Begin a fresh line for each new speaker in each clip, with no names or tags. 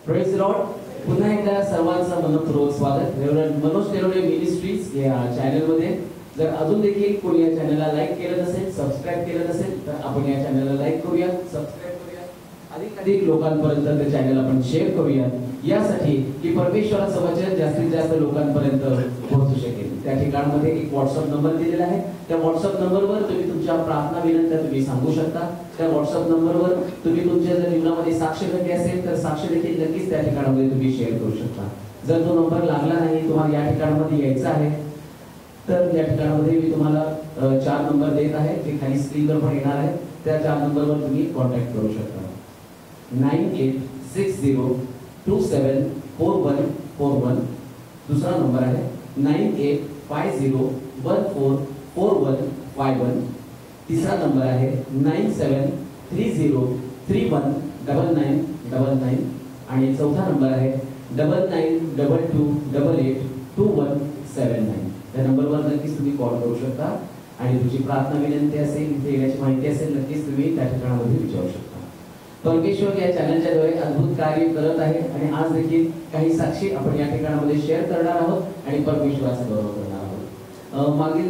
Praise the Lord. पुन्हा एकदा सर्वांचं मनपूर्वक स्वागत. रेव्हरंड मनोज तेरोडे मिनिस्ट्रीज या चॅनलमध्ये. जर अजून देखील कोणी या चॅनलला लाईक केलं नसेल, सबस्क्राईब केलं नसेल, तर आपण या चॅनलला लाईक करूया, सबस्क्राईब करूया, अधिक लोकांपर्यंत ते चॅनल आपण शेअर करूया, यासाठी की परमेश्वराचं वचन जास्तीत जास्त लोकांपर्यंत पोहोचू शकेल. त्या ठिकाणामध्ये एक व्हॉट्सअप नंबर दिलेला आहे. त्या व्हॉट्सअप नंबरवर तुम्ही तुमच्या प्रार्थना विनंत्या तुम्ही सांगू शकता. त्या व्हॉट्सअप नंबरवर तुम्ही तुमच्या जर जीवनामध्ये साक्ष घडली असेल तर साक्ष देखील नक्कीच त्या ठिकाणामध्ये तुम्ही शेअर करू शकता. जर तो नंबर लागला नाही, तुम्हाला या ठिकाणामध्ये यायचं आहे, तर या ठिकाणामध्ये मी तुम्हाला 4 नंबर देत आहे, ते खाली स्क्रीनवर पण येणार आहे. त्या 4 नंबरवर तुम्ही कॉन्टॅक्ट करू शकता. 9860274141. दुसरा नंबर आहे 9850144151. तिसरा नंबर आहे 9730319999. आणि चौथा नंबर आहे 9922882179. त्या नंबरवर नक्कीच तुम्ही कॉल करू शकता आणि तुमची प्रार्थना विनंती असेल, इथे येण्याची माहिती असेल, नक्कीच तुम्ही त्या ठिकाणामध्ये विचारू शकता. परमेश्वर या चॅनलच्या द्वारे अद्भुत कार्य करत आहे आणि आज देखील काही साक्षी आपण या ठिकाणामध्ये शेअर करणार आहोत आणि परमेश्वराचा गौरव करणार आहोत. मागील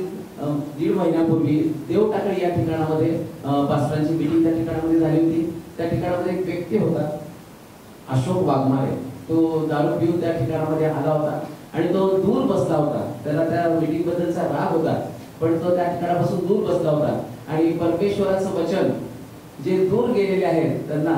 1.5 महिन्यापूर्वी देव टाकळी या ठिकाणामध्ये पास्टरांची मीटिंग त्या ठिकाणामध्ये झाली होती. त्या ठिकाणामध्ये एक व्यक्ती होता, अशोक वाघमारे. तो दारू पिऊन त्या ठिकाणामध्ये आला होता आणि तो दूर बसला होता. त्याला त्या मीटिंग बद्दलचा राग होता, पण तो त्या ठिकाणापासून दूर बसला होता आणि परमेश्वराचं वचन जे दूर गेलेले आहेत त्यांना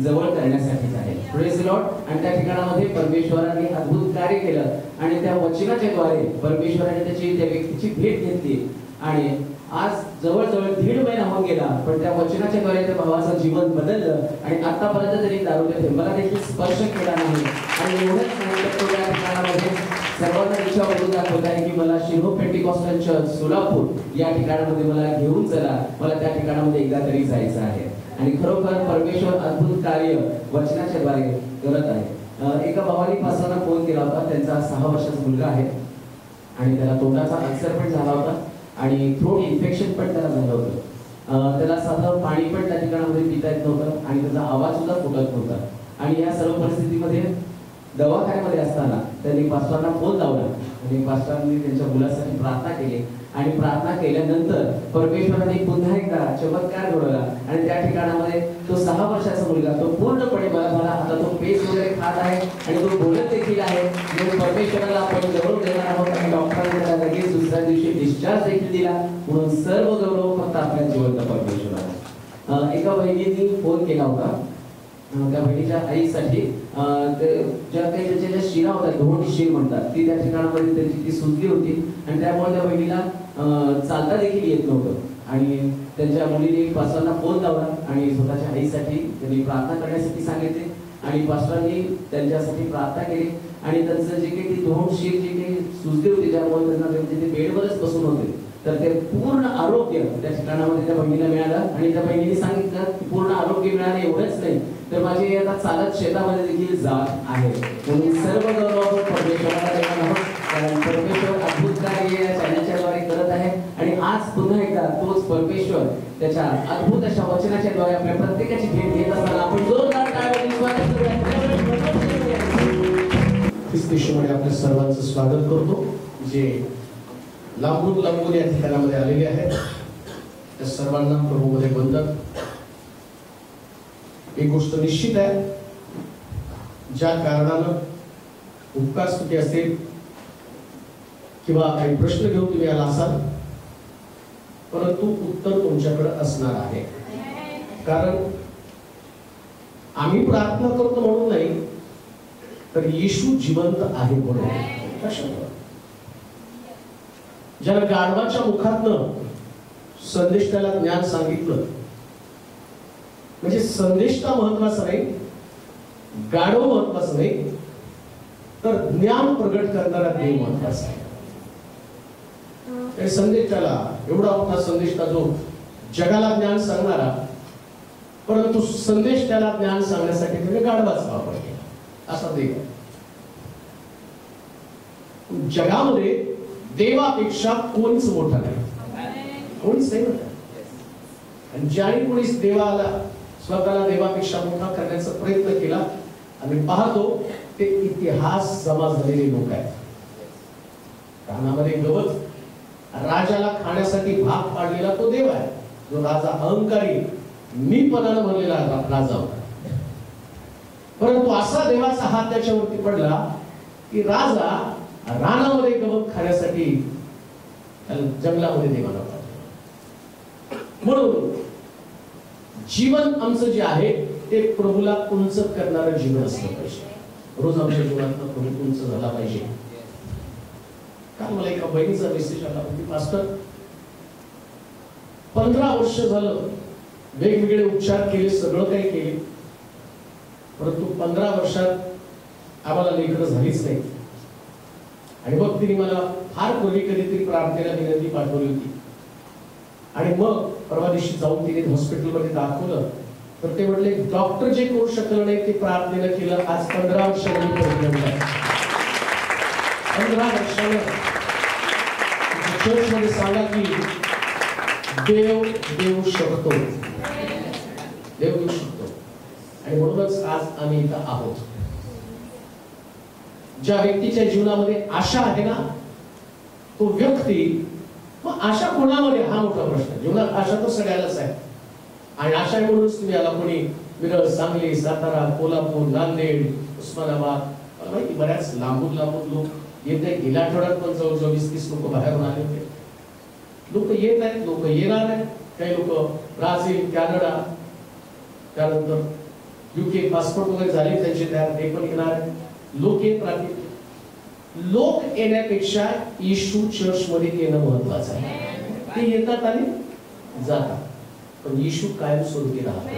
जवळ करण्यासाठीच आहे. Praise the Lord. आणि त्या ठिकाणामध्ये परमेश्वराने अद्भुत कार्य केलं आणि त्या वचनाच्या द्वारे परमेश्वराने त्या व्यक्तीची भेट घेतली आणि आज जवळजवळ 1.5 महिना होऊन गेला, पण त्या वचनाच्या द्वारे त्या भावाचं जीवन बदललं आणि आतापर्यंत तरी दारूच्या थेंबाला देखील स्पर्श केला नाही. आणि एवढंच नाही तर तो त्या ठिकाणामध्ये सर्वांना इच्छा बघून दाखवत आहे की मला शिरो पेंटिकॉस्टल चर्च सोलापूर या ठिकाणामध्ये मला घेऊन चला, मला त्या ठिकाणामध्ये एकदा तरी जायचं आहे. आणि खरोखर परमेश्वर अद्भुत कार्य वचनाच्या द्वारे करत आहे. एका भावाने पास्टरांना फोन केला होता. त्यांचा 6 वर्षाचा मुलगा आहे आणि त्याला तोंडाचा अल्सर पण झाला होता आणि थ्रोट इन्फेक्शन पण त्याला झालं होतं. त्याला साधं पाणी पण त्या ठिकाणामध्ये पिता येत नव्हतं आणि त्याचा आवाज सुद्धा फुटत नव्हता. आणि या सर्व परिस्थितीमध्ये दवाखान्यामध्ये असताना त्यांनी पास्टरांना फोन लावला आणि पास्टरांनी त्यांच्या मुलासाठी प्रार्थना केली आणि प्रार्थना केल्यानंतर परमेश्वराने पुन्हा एकदा चमत्कार घडवला आणि त्या ठिकाणामध्ये तो 6 वर्षाचा मुलगा तो पूर्णपणे मला आता तो पेस वगैरे खात आहे आणि तो बोलत देखील आहे. म्हणून परमेश्वराला आपण गौरव देणार आहोत आणि डॉक्टरांनी त्याला लगेच दुसऱ्या दिवशी डिस्चार्ज देखील दिला. म्हणून सर्व गौरव फक्त आपल्या जिवंत परमेश्वराला. एका बहिणीने फोन केला होता त्या बहिणीच्या आईसाठी. ज्या काही त्याच्या ज्या शिरा होत्या, धोंड शिर म्हणतात, ती त्या ठिकाणामध्ये त्यांची ती सुजली होती आणि त्यामुळे त्या बहिणीला चालता देखील येत नव्हतं. आणि त्यांच्या मुलीने पास्टरांना फोन लावला आणि स्वतःच्या आईसाठी त्यांनी प्रार्थना करण्यासाठी सांगितले आणि पास्टरांनी त्यांच्यासाठी प्रार्थना केली आणि त्यांचं जे काही ती धोंड शिर जी काही सुजली होती ज्यामुळे त्यांना ते बेडवरच बसून होते, तर ते पूर्ण आरोग्य त्या ठिकाणामध्ये त्या बहिणीला मिळालं. आणि त्या बहिणीने सांगितलं की पूर्ण आरोग्य मिळालं एवढंच नाही तर माझी आता चालत शेतामध्ये देखील जात आहे. म्हणून सर्व गौरव परमेश्वराला देणार आहोत, कारण परमेश्वर अद्भुत कार्य या चॅनलच्या द्वारे करत आहे. आणि आज पुन्हा एकदा तोच परमेश्वर त्याच्या अद्भुत अशा वचनाच्या द्वारे आपल्या प्रत्येकाची भेट घेत असताना आपण जोरदार टाळ्यांनी स्वागत करूया.
ख्रिस्तीमध्ये आपल्या सर्वांचं स्वागत करतो. जे लांबून या ठिकाणामध्ये आलेले आहेत त्या सर्वांना प्रभूमध्ये वंदन. एक गोष्ट निश्चित आहे, ज्या कारणानं उपकार स्तुती असेल किंवा काही प्रश्न घेऊन तुम्ही आला असाल, परंतु उत्तर तुमच्याकडे असणार आहे. कारण आम्ही प्रार्थना करतो म्हणून नाही, तर येशू जिवंत आहे म्हणून. ज्याला गाढवाच्या मुखातनं संदेष्टाला ज्ञान सांगितलं, म्हणजे संदेष्टा महत्वाचा नाही, गाढव महत्वाचं नाही, तर ज्ञान प्रगट करणारा देव महत्वाचा आहे. संदेष्टाला एवढा मोठा संदेश जो जगाला ज्ञान सांगणारा, परंतु संदेश त्याला ज्ञान सांगण्यासाठी त्याने गाढवाचा वापर केला, असा देव आहे. जगामध्ये देवापेक्षा कोणीच मोठा नाही, कोणीच नाही मोठा. आणि ज्याने कोणीच देवाला स्वतःला देवापेक्षा मोठा करण्याचा प्रयत्न केला, आम्ही पाहतो ते इतिहास जमा झालेले लोक आहेत. रानामध्ये गवत राजाला खाण्यासाठी भाग पाडलेला तो देव आहे, जो राजा अहंकारी मीपणानं भरलेला राजा होता. परंतु असा देवाचा हात त्याच्यावरती पडला की राजा रानामध्ये गवत खाण्यासाठी जंगलामध्ये देवाला पाठवला. म्हणून जीवन आमचं जे आहे ते प्रभूला उंच करणारं जीवन असलं पाहिजे. रोज आमच्या जीवनात प्रभू उंच झाला पाहिजे. काल मला एका बहिणीचा मेसेज आला होती, पास्टर 15 वर्ष झालं वेगवेगळे उपचार केले, सगळं काही केले, परंतु 15 वर्षात आम्हाला लेकरं झालीच नाही. आणि मग तिने मला फार पूर्वी कधीतरी प्रार्थनेला विनंती पाठवली होती. आणि मग परवा दिवशी जाऊन तिने हॉस्पिटलमध्ये दाखवलं, तर ते म्हटले डॉक्टर जे करू शकलं नाही ते प्रार्थनेला केलं. आज 15 वर्षांनी 15 वर्षानं चर्च मध्ये सांगा की देव देऊ शकतो, देव देऊ शकतो. आणि म्हणूनच आज आम्ही इथं आहोत. ज्या व्यक्तीच्या जीवनामध्ये आशा आहे ना, तो व्यक्ती, मग आशा कोणामध्ये हा मोठा प्रश्न. जीवनात आशा तर सगळ्यालाच आहे. आणि आशा म्हणूनच तुम्ही आला, कोणी मिरज, सांगली, सातारा, कोल्हापूर, नांदेड, उस्मानाबाद, माहिती बऱ्याच लांबून लोक येते. गेल्या आठवड्यात पण जवळजवळ 20-30 लोक बाहेरून आले होते. लोक येत आहेत, लोक येणार आहेत. काही लोक ब्राझील, कॅनडा, त्यानंतर UK पासपोर्ट वगैरे झाले त्यांचे, तयार ते पण येणार आहेत. लोक येत राहतील. लोक येण्यापेक्षा येशू चर्च मध्ये येणं महत्वाचं आहे. ते येतात आणि जातात, पण येशू कायमस्वरूपी राहतो.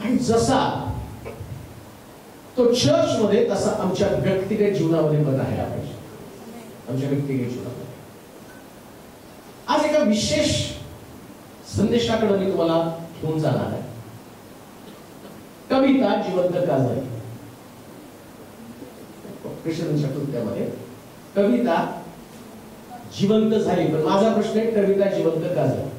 आणि जसा तो चर्च मध्ये तसा आमच्या व्यक्तिगत जीवनामध्ये पण राहायला पाहिजे. आमच्या व्यक्तिगत जीवनामध्ये आज एका विशेष संदेशाकडे मी तुम्हाला घेऊन जाणार आहे. कविता जिवंत का झाली. कृष्ण चतुर्थीमध्ये कविता जिवंत झाली, पण माझा प्रश्न आहे कविता जिवंत का झाली.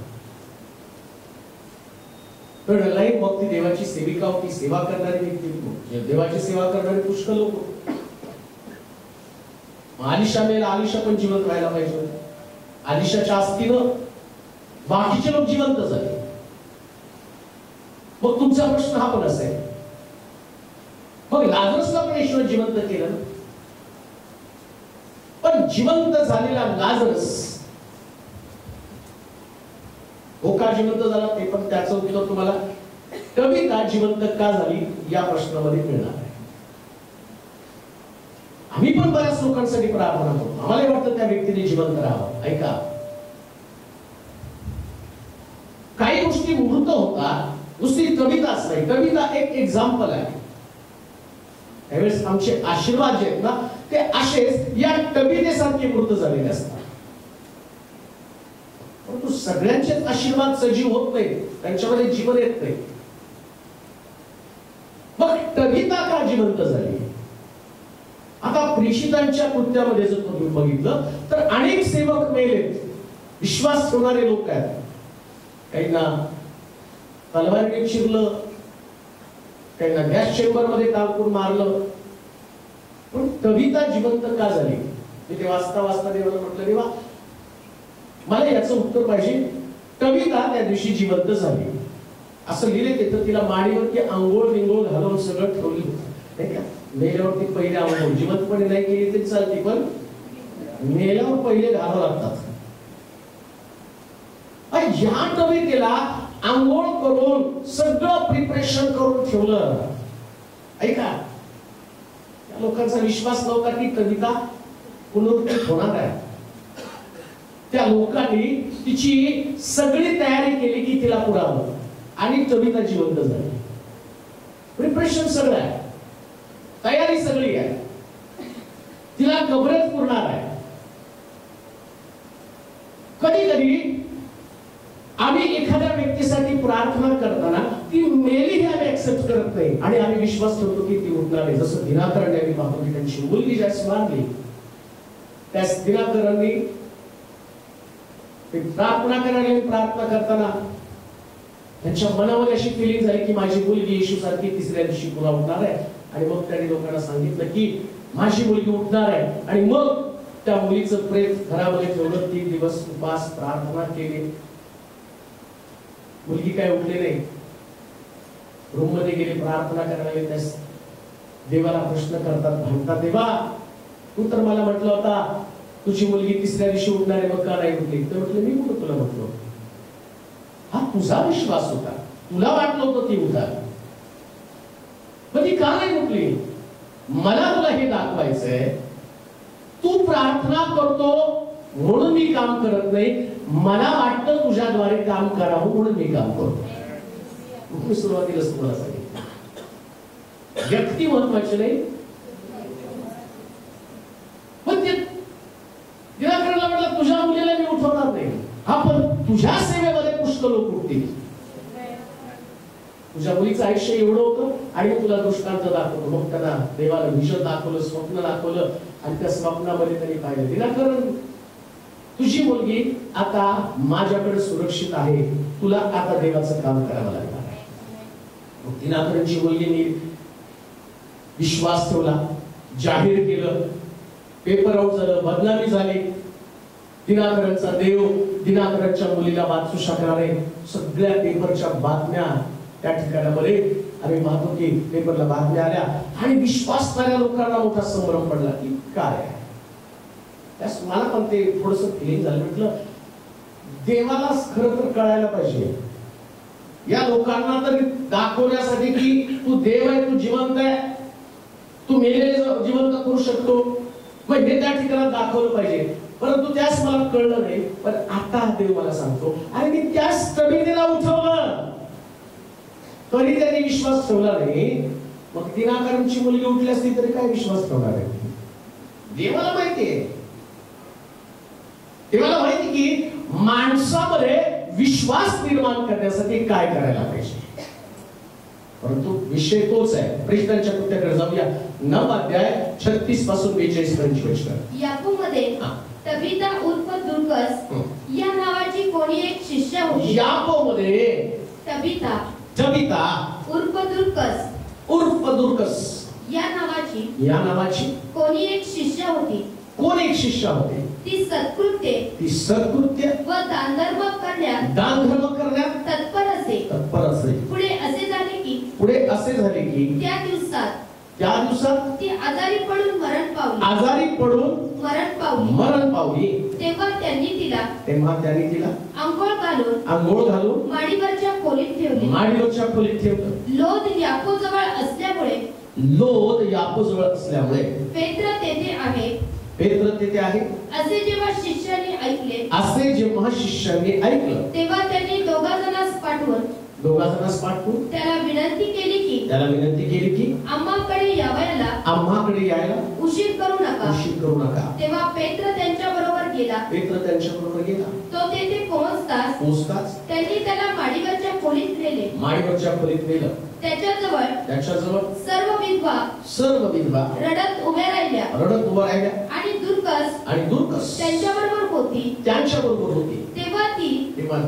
तर नाही, मग ती देवाची सेविका होती, सेवा करणारी व्यक्ती, देवाची सेवा करणारे पुष्कळ लोक. आलिशा मेला, आलिशा पण जिवंत व्हायला पाहिजे. आलिशाच्या आस्तीनं बाकीचे लोक जिवंत झाले. मग तुमचा प्रश्न हा पण असेल, मग लाजरसला पण ईश्वर जिवंत केलं, पण जिवंत झालेला लाजरस हो का जिवंत झाला, ते पण त्याचं उत्तर तुम्हाला कविता जिवंत का झाली या प्रश्नामध्ये मिळणार आहे. आम्ही पण बऱ्याच लोकांसाठी प्रार्थना करतो, आम्हाला वाटतं त्या व्यक्तीने जिवंत राहावं. ऐका, काही गोष्टी मूर्त होतात, दुसरी कविताच नाही. कविता एक एक्झाम्पल आहे. त्यावेळेस आमचे आशीर्वाद जे आहेत ना, ते असेच या कवितेसारखे मूर्त झालेले असतात. परंतु सगळ्यांचेच आशीर्वाद सजीव होत नाही, त्यांच्यामध्ये जीवन येत नाही. मग कविता का जिवंत झाली. आता प्रेषितांच्या कृत्यामध्ये जर तुम्ही बघितलं तर अनेक सेवक मेलेत, विश्वास ठेवणारे लोक आहेत. काहींना तलवारीने चिरलं, काहींना गॅस चेंबर मध्ये टाकून मारलं. पण कविता जिवंत का झाली. मी ते वाचता वाचता देवाला म्हटलं, देवा मला याचं उत्तर पाहिजे. कविता त्या दिवशी जिवंत झाली असं लिहिले ते, तर तिला माडीवरती आंघोळ बिंगोळ घालून सगळं ठेवली नाही का. मेल्यावरती पहिले आंघोळ जिवंतपणे नाही केली तरी चालते, पण मेल्यावर पहिले घालावं लागतात. या कवितेला आंघोळ करून सगळं प्रिपरेशन करून ठेवलं. ऐका, या लोकांचा विश्वास नव्हता की कविता पुनरुत्थित होणार आहे. त्या लोकांनी तिची सगळी तयारी केली की तिला पुरावं, आणि कविता जिवंत झाली. प्रिपरेशन सगळं आहे, तयारी सगळी आहे, तिला कबरेत पुरणार आहे. कधी कधी आम्ही एखाद्या व्यक्तीसाठी प्रार्थना करताना ती मेली हे आम्ही ऍक्सेप्ट करत नाही आणि आम्ही विश्वास ठेवतो की ती उठणार आहे. जसं दिनाकरणे आम्ही पाहतो की त्यांची मुलगी ज्यास मारली त्यास दिनाकरांनी प्रार्थना करताना त्यांच्या मनामध्ये अशी फिलिंग झाली की माझी मुलगी येशू सारखी तिसऱ्या दिवशी पुन्हा उठणार आहे. आणि मग त्यांनी लोकांना सांगितलं की माझी मुलगी उठणार आहे. आणि मग त्या मुलीचं प्रेत घरामध्ये ठेवलं. 3 दिवस उपास प्रार्थना केली. मुलगी काय उठली नाही. रूम मध्ये गेली, प्रार्थना करायला त्यास देवाला प्रश्न करतात, म्हणतात देवा तू तर मला म्हटलं होता तुझी मुलगी तिसऱ्या दिवशी उठणार आहे, मग का नाही उठली? तर म्हटलं मी कुठं तुला म्हटलो? हा तुझा विश्वास होता, तुला वाटलं होतं ती उठणार, पण ती का नाही उठली? मला तुला हे दाखवायचंय तू प्रार्थना करतो म्हणून मी काम करत नाही, मला वाटतं तुझ्याद्वारे काम करावं म्हणून मी काम करतो. मी सुरुवातीलाच तुम्हाला सांगितलं व्यक्ती महत्वाची नाही, पण ते दिनाकरला म्हटलं तुझ्या मुलीला मी उठवणार नाही. हा पण तुझ्या सेवेमध्ये पुष्कळ लोक उठतील. तुझ्या मुलीचं आयुष्य एवढं होतं आणि मग तुला दृष्टांत दाखवतो. मग त्यांना देवाला विजन दाखवलं, स्वप्न दाखवलं आणि त्या स्वप्नामध्ये त्यांनी पाहिलं दिनाकरण तुझी मुलगी आता माझ्याकडे सुरक्षित आहे, तुला आता देवाचं काम करावं लागणार आहे. मग दिनाकरणची मुलगीने विश्वास ठेवला, जाहीर केलं, पेपर आउट झालं, बदनामी झाली. दिनाकरणचा देव दिनाकरणच्या मुलीला वाचू शकणार आहे. सगळ्या पेपरच्या बातम्या त्या ठिकाणामध्ये आम्ही पाहतो की पेपरला बातम्या आल्या आणि विश्वासणाऱ्या लोकांना मोठा संभ्रम पडला की काय आहे. त्यास मला पण ते थोडंसं फिलिंग झालं, म्हटलं देवाला खरं तर कळायला पाहिजे या लोकांना तरी दाखवण्यासाठी की तू देव आहे, तू जिवंत आहे, तू मेलेले जिवंत करू शकतो, मग हे त्या ठिकाणी दाखवलं पाहिजे. परंतु त्यास मला कळलं नाही. पण आता देव मला सांगतो आणि मी त्याच तबीतीला उठवलं तरी त्यांनी विश्वास ठेवला नाही. मग दिनाकरणची मुलगी उठली असती तरी काय विश्वास ठेवणार आहे? देवाला माहितीये, देवाला माहिती की माणसामध्ये विश्वास निर्माण करण्यासाठी काय करायला पाहिजे. परंतु विषय तोच आहे. प्रेषितांच्या कृत्याकडे जाऊया. 9 अध्याय 36 पासून 42-45.
याकोबमध्ये तबीता उर्फ दुर्कस या नावाची कोणी एक शिष्य होती.
याकोबमध्ये
तबीता
उर्फ दुर्कस
या नावाची कोणी एक शिष्य होती.
कोण एक शिष्य होते?
ती सत्कृत्य व दानधर्म करण्यात तत्पर असे. पुढे असे झाले की त्या दिवसात ती आजारी पडून मरण पावली. तेव्हा त्यांनी तिला आंघोळ घालून माडीवरच्या खोलीत ठेवले. लोद यापो जवळ असल्यामुळे पेत्र तेथे आहे असे जेव्हा शिष्याने ऐकलं तेव्हा त्यांनी दोघांजणांस पाठवून त्याला विनंती केली की आम्हाकडे यायला उशीर करू नका. तेव्हा पेत्र त्यांच्या बरोबर गेला. तो तेथे पोहोचताच त्यांनी त्याला माडीवरच्या खोलीत नेले. त्याच्याजवळ सर्व विधवा रडत उभ्या राहिल्या आणि दुर्कस त्यांच्याबरोबर होती. तेव्हा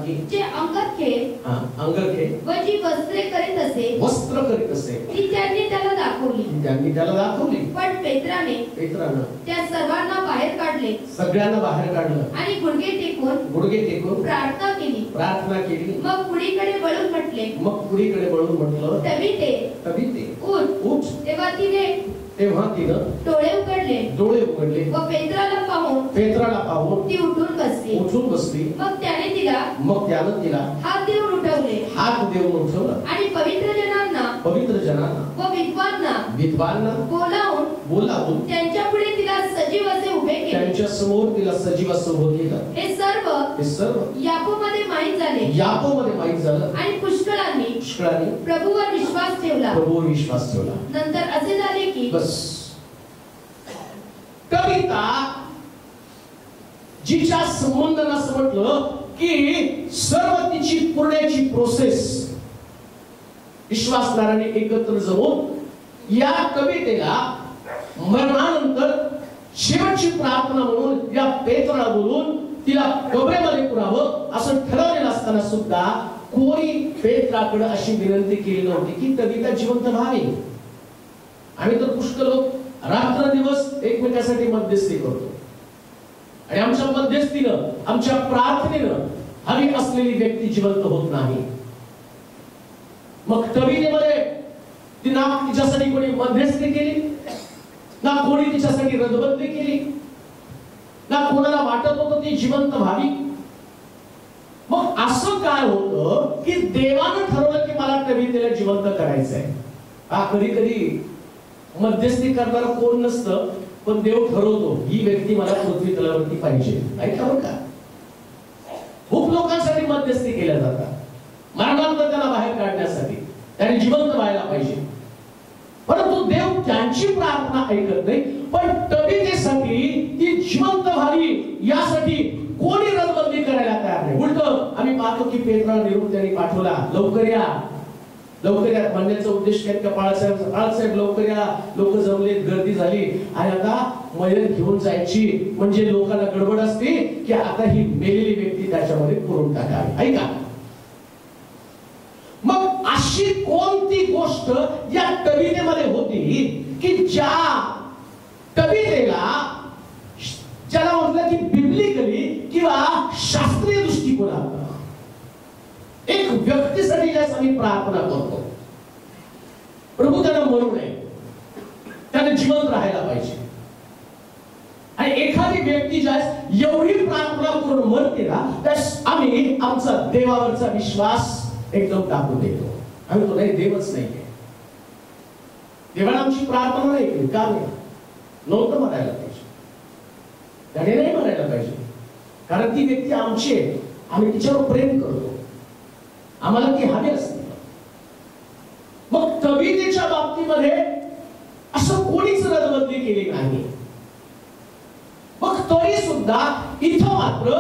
ती जे अंगरखे व जी वस्त्र करीत असे ती त्यांनी त्याला दाखवली. पण पेत्राने त्या सर्वांना बाहेर काढलं आणि गुडघे टेकून प्रार्थना केली. मग पुढीकडे वळून म्हटलं तबीते उठ. तेव्हा तिनं डोळे उघडले व पेत्राला पाहून ती उठून बसली. मग त्याने तिला हात देऊन उठवलं आणि पवित्र जनांना व विद्वांना बोलावून त्यांच्या पुढे तिला सजीव असे उभे केले.
त्यांच्या समोर तिला सजीव असं उभं केलं.
हे सर्व याकोबमध्ये माहीत झालं आणि पुष्कळांनी प्रभूवर विश्वास ठेवला. नंतर असे झाले की
तबीता जिच्या संबंधानं असं म्हटलं की सर्व तिची पुरण्याची प्रोसेस विश्वासणाऱ्याने एकत्र जमून या कवितेला मरणानंतर शेवटची प्रार्थना म्हणून या पेत्राला बोलून तिला कबरेमध्ये पुरावं असं ठरवलेलं असताना सुद्धा कोणी पेत्राकडे अशी विनंती केली नव्हती की तबिता जिवंत व्हावी. आम्ही तर पुष्कळ लोक रात्रंदिवस एकमेकांसाठी मध्यस्थी करतो आणि आमच्या मध्यस्थीनं आमच्या प्रार्थनेनं हवी असलेली व्यक्ती जिवंत होत नाही. मग तबितेमध्ये ती ना तिच्यासाठी कोणी मध्यस्थी केली, ना कोणी तिच्यासाठी रदबंदी केली, ना कोणाला वाटत होतं ती जिवंत व्हावी. मग असं काय होतं की देवानं ठरवलं की मला तबितेला जिवंत करायचंय. कधी कधी मध्यस्थी करणारा कोण नसतं, पण देव ठरवतो ही व्यक्ती मला पृथ्वी तलावरती पाहिजे. ऐका बरं का, खूप लोकांसाठी मध्यस्थी केल्या जातात मरणानंतर त्यांना बाहेर काढण्यासाठी, त्यांनी जिवंत व्हायला पाहिजे. परंतु देव त्यांची प्रार्थना ऐकत नाही, पण तबितेसाठी ती जिवंत व्हावी यासाठी कोणी रदबंदी करायला तयार नाही. उलट आम्ही पाहतो की पेत्राला निरोप त्यांनी पाठवला, लवकर या लवकर या म्हणण्याचा उद्देश काय? बाळासाहेब लवकर या, लोक जमलेत, गर्दी झाली आणि आता मयत घेऊन जायची म्हणजे लोकांना गडबड असते की आता ही मेलेली व्यक्ती त्याच्यामध्ये पुरून टाकावी. ऐका, मग अशी कोणती गोष्ट या कवितेमध्ये होती की ज्या कवितेला ज्याला म्हटलं की बिब्लिकली किंवा शास्त्रीय दृष्टिकोनात एक व्यक्तीसाठी ज्यास आम्ही प्रार्थना करतो, प्रभू त्यांना मरू नये, त्याने जिवंत राहायला पाहिजे. आणि एखादी व्यक्ती ज्यास एवढी प्रार्थना करून मरते ना, त्यास आम्ही आमचा देवावरचा विश्वास एकदम टाकून देतो. आम्ही तो नाही, देवच नाहीये, देवाला आमची प्रार्थना नाही केली, का नाही? नव्हतं मरायला पाहिजे, त्याने नाही मरायला पाहिजे, कारण ती व्यक्ती आमची आहे, आम्ही तिच्यावर प्रेम करतो, आम्हाला ती हवी असते. मग तबितेच्या बाबतीमध्ये असं कोणीच रदबंदी केली नाही. मग तरी सुद्धा इथं मात्र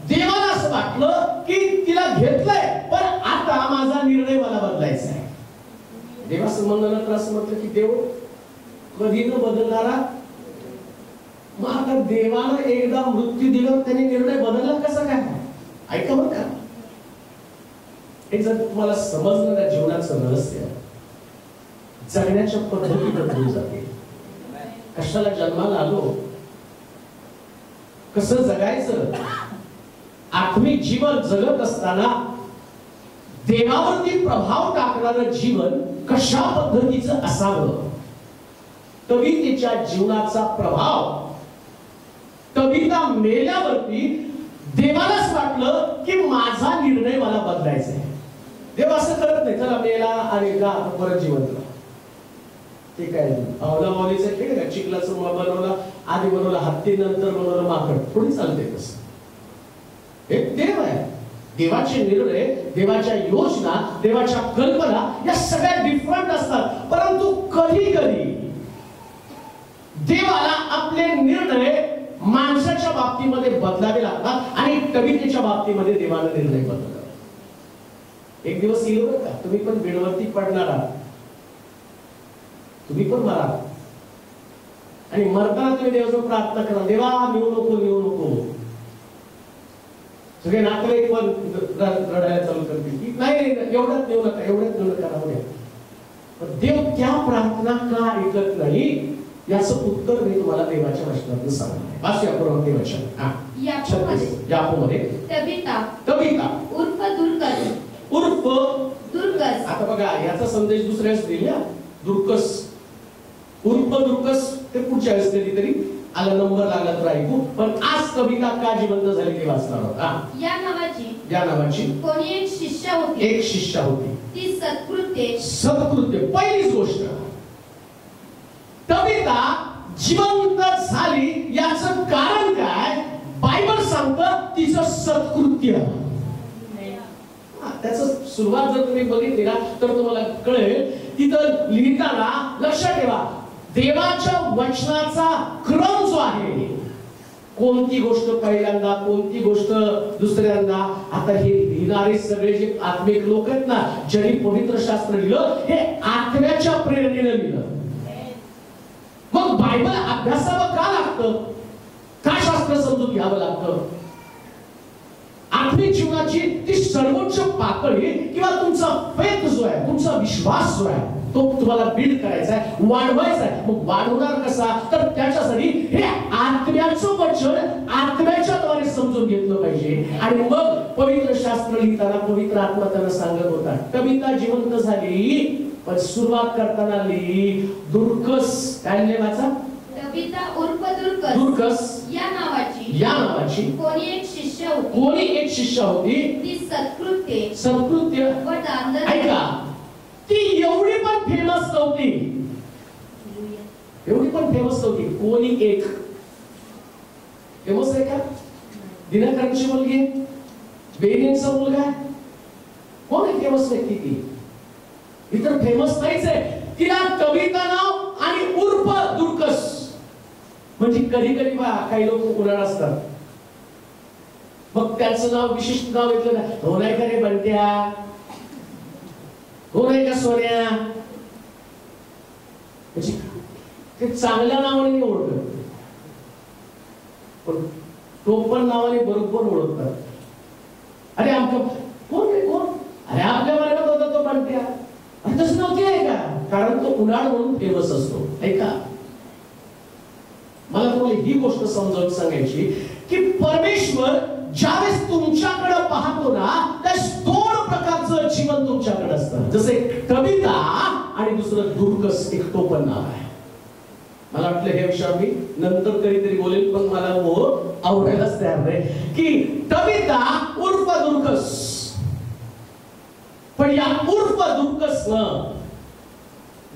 देवाला असं वाटलं की तिला घेतलंय, पण आता माझा निर्णय मला बदलायचा आहे. देवा संबंधानंतर असं म्हटलं की देव कधी न बदलणारा. मग आता देवानं एकदा मृत्यू दिल्यावर त्याने निर्णय बदलला कसा काय? ऐका बरं का, हे जर तुम्हाला समजलं ना जीवनाचं रहस्य, जगण्याच्या पद्धती बदलून जाते. कशाला जन्माला आलो, कसं जगायचं, आत्मिक जीवन जगत असताना देवावरती प्रभाव टाकणारं जीवन कशा पद्धतीचं असावं. कवितेच्या जीवनाचा प्रभाव कविता मेल्यावरती देवालाच वाटलं की माझा निर्णय मला बदलायचा आहे. देव असं करत नाही, चला मेला आणि का परत जिवंत राहा. ठीक आहे, अवलावलीचं खेळ का, चिखलाचं बनवलं, आधी बनवलं हत्ती, नंतर बनवलं माकड, थोडी चालते तसं. एक देव आहे, देवाचे निर्णय, देवाच्या योजना, देवाच्या कल्पना या सगळ्या डिफरंट असतात. परंतु कधी कधी देवाला आपले निर्णय माणसाच्या बाबतीमध्ये बदलावे लागतात आणि कवितेच्या बाबतीमध्ये देवाने निर्णय बदलला. एक दिवस येईल बरं का, तुम्ही पण बेडवरती पडणार आहात, तुम्ही पण मरा आणि मरताना तुम्ही देवाचं प्रार्थना करा, देवा नेऊ नको, नेऊ नको. सगळे नातेवाईक पण रडायला चालू करतील की नाही एवढ्यात नेऊ नका, एवढ्यात नेऊ नका, राहू द्या. पण देव त्या प्रार्थना का ऐकत नाही याचं उत्तर मी तुम्हाला देवाच्या वचनातून सांगणार. वाचूया पुराण वचन. यापोमध्ये तबिता
उर्फ दुर्कस.
आता बघा याचा संदेश दुसऱ्याच दिला, दुर्कस उर्फ दुर्कस ते पुढच्या वेळेस कधीतरी आला नंबर लागला तर ऐकू. पण आज कविता का जिवंत झाली ते वाचणार आहोत. या नावाची
कोणी एक
शिष्या होती.
ती
सत्कृत्य पहिलीच गोष्ट, कविता जिवंत झाली याचं कारण काय? बायबल सांगतं तिचं सत्कृत्य. त्याचं सुरुवात जर तुम्ही बघितली ना तर तुम्हाला कळेल. तिथं लिहिताना लक्षात ठेवा, देवाच्या वचनाचा क्रम जो आहे कोणती गोष्ट पहिल्यांदा, कोणती गोष्ट दुसऱ्यांदा. आता हे लिहिणारे सगळे जे आत्मिक लोक आहेत ना, ज्यांनी पवित्र शास्त्र लिहिलं, हे आत्म्याच्या प्रेरणेने लिहिलं. मग बायबल अभ्यासावं का लागतं? का शास्त्र समजून घ्यावं लागतं? आत्मिक जीवनाची ती सर्वोच्च पातळी किंवा तुमचा फेथ जो आहे, तुमचा विश्वास जो आहे, तो तुम्हाला बिल्ड करायचा आहे, वाढवायचा आहे. मग वाढवणार कसा? तर त्याच्यासाठी हे आत्म्याचं वचन आत्म्याच्याद्वारे समजून घेतलं पाहिजे. आणि मग पवित्र शास्त्र लिहिताना पवित्र आत्मा त्यांना सांगत होता, कविता जिवंत झाली, पण सुरुवात करताना लिही दुर्कस. काय लिहिले वाचा?
तबिता उर्फ
दुर्कस
या नावाची कोणी एक शिष्य होती. ती सत्कृत्य व दानधर्म.
ऐका, ती एवढी पण फेमस नव्हती. कोणी एक फेमस आहे का? दिनकरांची मुलगी, बेनींचा मुलगा आहे, कोण आहे फेमस व्यक्ती? ती इतर फेमस नाहीच आहे. तिला कविता नाव आणि उर्फ दुर्कस. म्हणजे कधी कधी काही लोक उन्हाळ असतात, मग त्याचं नाव विशिष्ट नाव घेतलं ना, हो नाही का रे बंट्या, हो नाही का सोन्या, म्हणजे ते चांगल्या नावाने ओळखत, पण तो पण नावाने बरोबर ओळखतात. अरे आमच्या कोण रे कोण, अरे आपल्या वर्गात होता तो बंट्या. तसं नव्हती आहे का? कारण तो उन्हाळ म्हणून फेमस असतो. ऐका, मला तुम्हाला ही गोष्ट समजावून सांगायची की परमेश्वर ज्यावेळेस तुमच्याकडे पाहतो ना, त्यास दोन प्रकारचं जीवन तुमच्याकडे असतं. जसे कविता आणि दुसरं दुर्कस, एक तो पण नाव आहे. मला वाटलं हे विषय मी नंतर कधीतरी बोलेल, पण मला आवडायलाच तयार नाही की कविता उर्फ दुर्कस. पण या उर्फ दुर्कस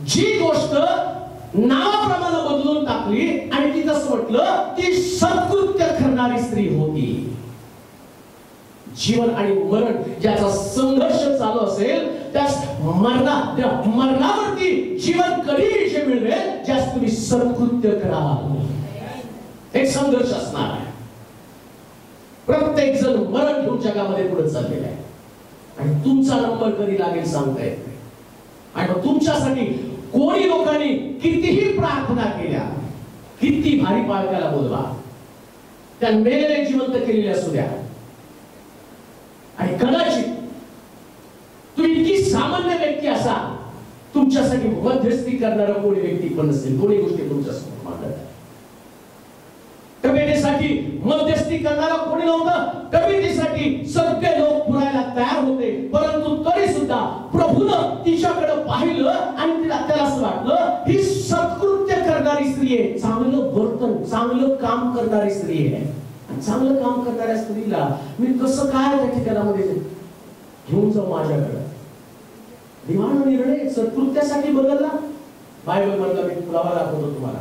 जी गोष्ट नावाप्रमाणे बदलून टाकली आणि ती तसं म्हटलं, ती सत्कृत्य करणारी स्त्री होती. जीवन आणि मरण ज्याचा संघर्ष चालू असेल, त्यास मरणावरती जीवन कधी विजय मिळवेल, ज्यास तुम्ही सत्कृत्य कराल. एक संघर्ष असणार आहे. प्रत्येक जण मरण घेऊन जगामध्ये पुढे चाललेला आहे आणि तुमचा नंबर कधी लागेल सांगता येत नाही. आणि तुमच्यासाठी कोणी लोकांनी कितीही प्रार्थना केल्या, किती भारी पाळकाला बोलवा, त्या मेलेले जिवंत केलेले असू द्या, आणि कदाचित तुम्ही इतकी सामान्य व्यक्ती असा, तुमच्यासाठी मध्यस्थी करणारा कोणी व्यक्ती पण नसेल. दोन्ही गोष्टी तुमच्यासमोर मांडत आहे. कवितेसाठी मध्यस्थी करणारा कोणी नव्हतं. कवितेसाठी सगळे लोक पुरायला तयार होते, परंतु तरी सुद्धा प्रभूनं तिच्याकडे पाहिलं आणि त्याला असं वाटलं, ही सत्कृत्य करणारी स्त्री आहे, चांगलं वर्तन, चांगलं काम करणारी स्त्री आहे. चांगलं काम करणाऱ्या स्त्रीला मी कसं काय त्या ठिकाणामध्ये घेऊन जाऊ माझ्याकडे. देवानं निर्णय सत्कृत्यासाठी बदलला. बायबल मधला मी पुरावा दाखवतो तुम्हाला.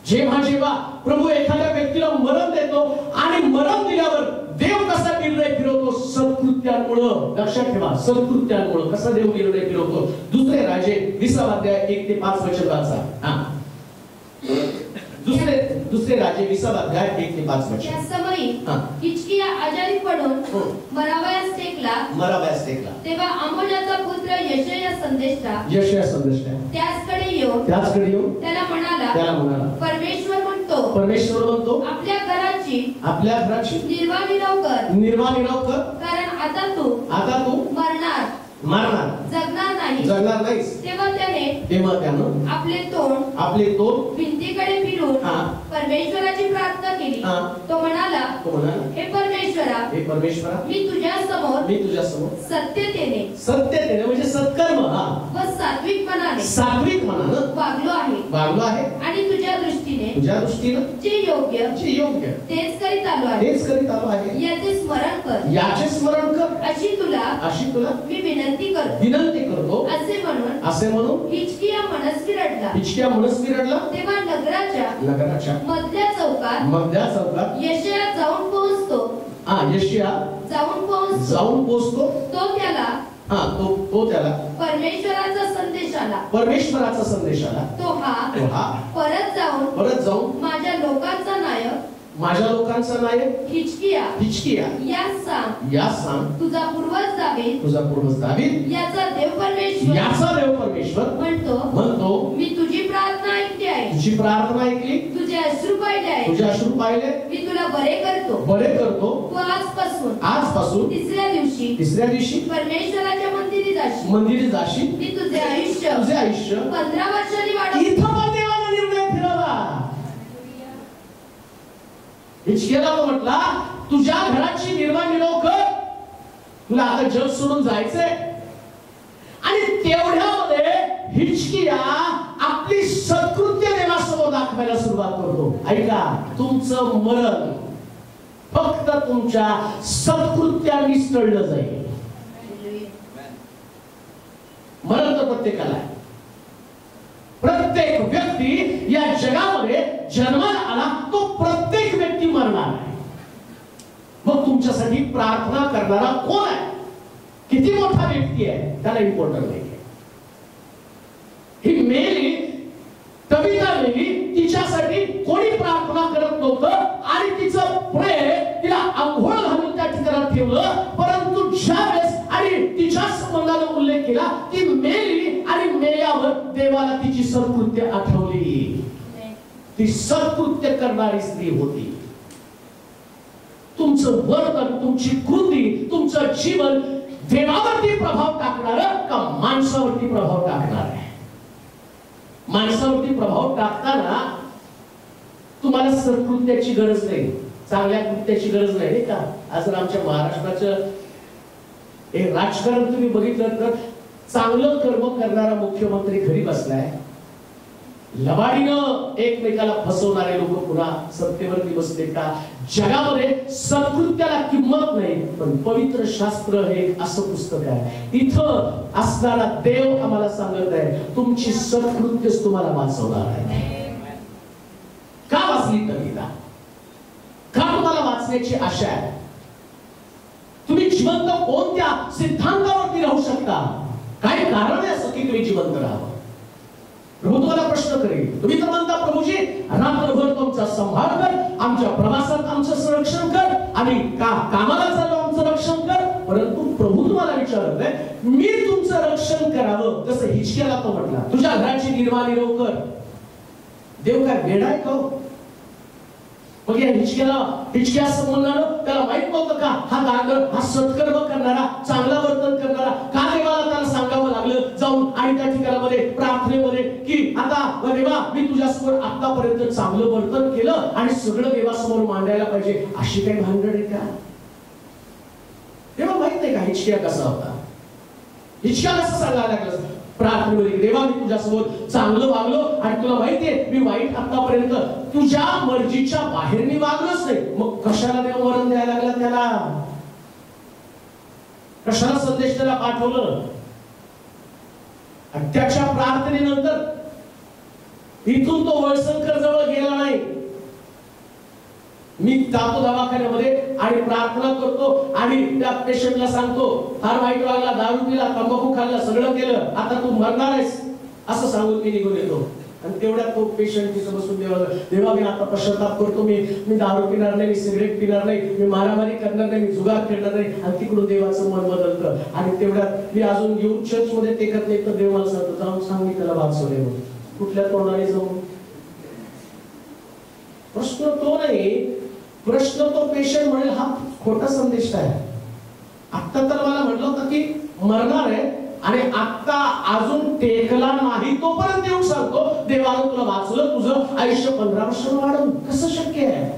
जेव्हा प्रभू एखाद्या व्यक्तीला मरण देतो आणि मरण दिल्यावर देव कसा निर्णय फिरवतो? सत्कृत्यांमुळं. लक्षात ठेवा, सत्कृत्यांमुळं कसा देव निर्णय फिरवतो. दुसरे राजे 20 अध्याय 1 ते 5 वचन वाचा. दुसरे राजे 20 अध्याय 1 ते 5 वचन.
त्या समयी हिजकिया आजारी पडून मरावयास टेकला. तेव्हा आमोजाचा पुत्र यशाया संदेष्टा त्याचकडे येऊन त्याला म्हणाला, परमेश्वर म्हणतो, आपल्या घराची निर्वाह कर, कारण आता तू मरणार जगणार नाहीस. तेव्हा त्यानं आपले तोंड भिंतीकडे फिरून परमेश्वराची प्रार्थना केली. तो म्हणाला, हे परमेश्वरा, मी तुझ्या समोर सत्यतेने म्हणजे सत्कर्म व सात्विकपणाने वागलो आहे आणि तुझ्या दृष्टीने जे योग्य तेच करीत आलो आहे. याचे स्मरण कर अशी तुला मी विनंती करतो. असे म्हणून हिजकिया मनस्वी रडला. तेव्हा नगराच्या मधल्या चौकात यशाया जाऊन पोहोचतो. तो त्याला परमेश्वराचा संदेश आला. तो हा परत जाऊन माझ्या लोकांचा नायक
माझ्या लोकांचा नायक
हिजकिया
यास सांग
तुझा पूर्वज
दावीद
याचा देव
परमेश्वर म्हणतो
मी तुझी प्रार्थना ऐकली आहे,
तुझी प्रार्थना ऐकली,
तुझे अश्रू पाहिले, मी तुला बरे करतो. तू आजपासून तिसऱ्या दिवशी परमेश्वराच्या मंदिरी जाशील. मी तुझे आयुष्य 15 वर्षांनी वाढवतो.
इथं पण देवाने निर्णय फिरवला. हिजकियाला म्हटला तुझ्या घराची निर्वाह कर, तुला आता जग सोडून जायचंय. आणि तेवढ्यामध्ये हिजकिया आपली सत्कृत्य देवासमोर दाखवायला सुरुवात करतो. ऐका, तुमचं मरण फक्त तुमच्या सत्कृत्याने टळलं जाईल. मरण तर प्रत्येकाला आहे. प्रत्येक व्यक्ती या जगामध्ये जन्माला आला तो प्रत्येक व्यक्ती मरणार आहे. मग तुमच्यासाठी प्रार्थना करणारा कोण आहे, किती मोठा व्यक्ती आहे, त्याला इम्पॉर्टंट नाही. ही मेली, तबिता मेली, तिच्यासाठी कोणी प्रार्थना करत नव्हतं आणि तिचं प्रेम तिला आंघोळ घालून त्या ठिकाणी ठेवलं. परंतु ज्यावेळेस आणि तिच्या संबंधाने उल्लेख केला, ती मेली आणि मेल्यावर देवाला तिची सत्कृत्य आठवली. ती सत्कृत्य करणारी स्त्री होती. तुमचं वर्तन, तुमची कृती, तुमचं जीवन देवावरती प्रभाव टाकणार का माणसावरती प्रभाव टाकणार आहे? माणसावरती प्रभाव टाकताना तुम्हाला सत्कृत्याची गरज नाही, चांगल्या कृत्याची गरज नाही का? आज आमच्या महाराष्ट्राचं हे राजकारण तुम्ही बघितलं तर चांगलं कर्म करणारा मुख्यमंत्री घरी बसलाय, लबाडीनं एकमेकाला फसवणारे लोक पुन्हा सत्तेवरती बसले का? जगामध्ये सत्कृत्याला किंमत नाही. पण पवित्र शास्त्र हे एक असं पुस्तक आहे, इथं असणारा देव आम्हाला सांगत आहे तुमची सत्कृत्यच तुम्हाला वाचवणार आहे. का वाचली तबिता? का तुम्हाला वाचण्याची आशा आहे? तुम्ही जिवंत कोणत्या सिद्धांतावरती राहू शकता? काय कारण आहे असं की तुम्ही जिवंत राहावं? प्रभू तुम्हाला प्रश्न करेल. तुम्ही तर म्हणता प्रभूजी रात्रभर तुमचा सांभाळ कर, आमच्या प्रवासात आमचं संरक्षण कर, आम्ही कामाला चाललो आमचं रक्षण कर. परंतु प्रभू तुम्हाला विचारत आहे मी तुमचं रक्षण करावं. जसं हिजकियाला तो म्हटला तुझ्या घराची निर्वाह कर. देव काय वेडा आहे का? मग या हिजकिया संबंधानं त्याला माहित नव्हतं का हा दागर, हा सत्कर्म करणारा, चांगला वर्तन करणारा, का देवाला त्याला सांगावं लागलं जाऊन आणि त्या ठिकाणामध्ये प्रार्थनेमध्ये की आता देवा मी तुझ्यासमोर आतापर्यंत चांगलं वर्तन केलं आणि सगळं देवासमोर मांडायला पाहिजे, अशी काही भानगड आहे का? तेव्हा माहित नाही का हिजकिया कसा होता? हिजकियाला कसं सांगायला लागलं प्रार्थनेमध्ये देवा मी तुझ्यासमोर चांगलं वागलो आणि तुला माहितीये मी वाईट आतापर्यंत तुझ्या मर्जीच्या बाहेर मी वागलोच नाही. मग कशाला देव वरण द्यायला लागला त्याला? कशाला संदेश त्याला पाठवलं? त्याच्या प्रार्थनेनंतर इथून तो वळसंकर जवळ गेला नाही. मी जातो दवाखान्यामध्ये आणि प्रार्थना करतो आणि त्या पेशंटला सांगतो फार वाईट वागला, दारू पिला, तंबाखू खाल्ला, सगळं केलं, आता तू मरणार आहेस असं सांगून मी निघून येतो. आणि तेवढ्यात तो पेशंट तिथं बसून देवा मी आता पश्चाताप करतो, मी दारू पिणार नाही, मी सिगरेट पिणार नाही, मी मारामारी करणार नाही, मी जुगार खेळणार नाही. आणि तिकडून देवाचं मन बदलतं. आणि तेवढ्यात मी अजून येऊन चर्च मध्ये टेकत नाही तर देव मला सांगतो जाऊन सांग मी त्याला वाचवले. कुठल्या तोंडाने जाऊन? प्रश्न तो नाही, प्रश्न तो पेशंट म्हणेल हा खोटा संदेश आहे. आता तर मला म्हटलं होतं की मरणार आहे आणि आता अजून टेकला नाही तोपर्यंत येऊन सांगतो देवानं तुला वाचलं, तुझं आयुष्य 15 वर्षांनी वाढवलं. कसं शक्य आहे?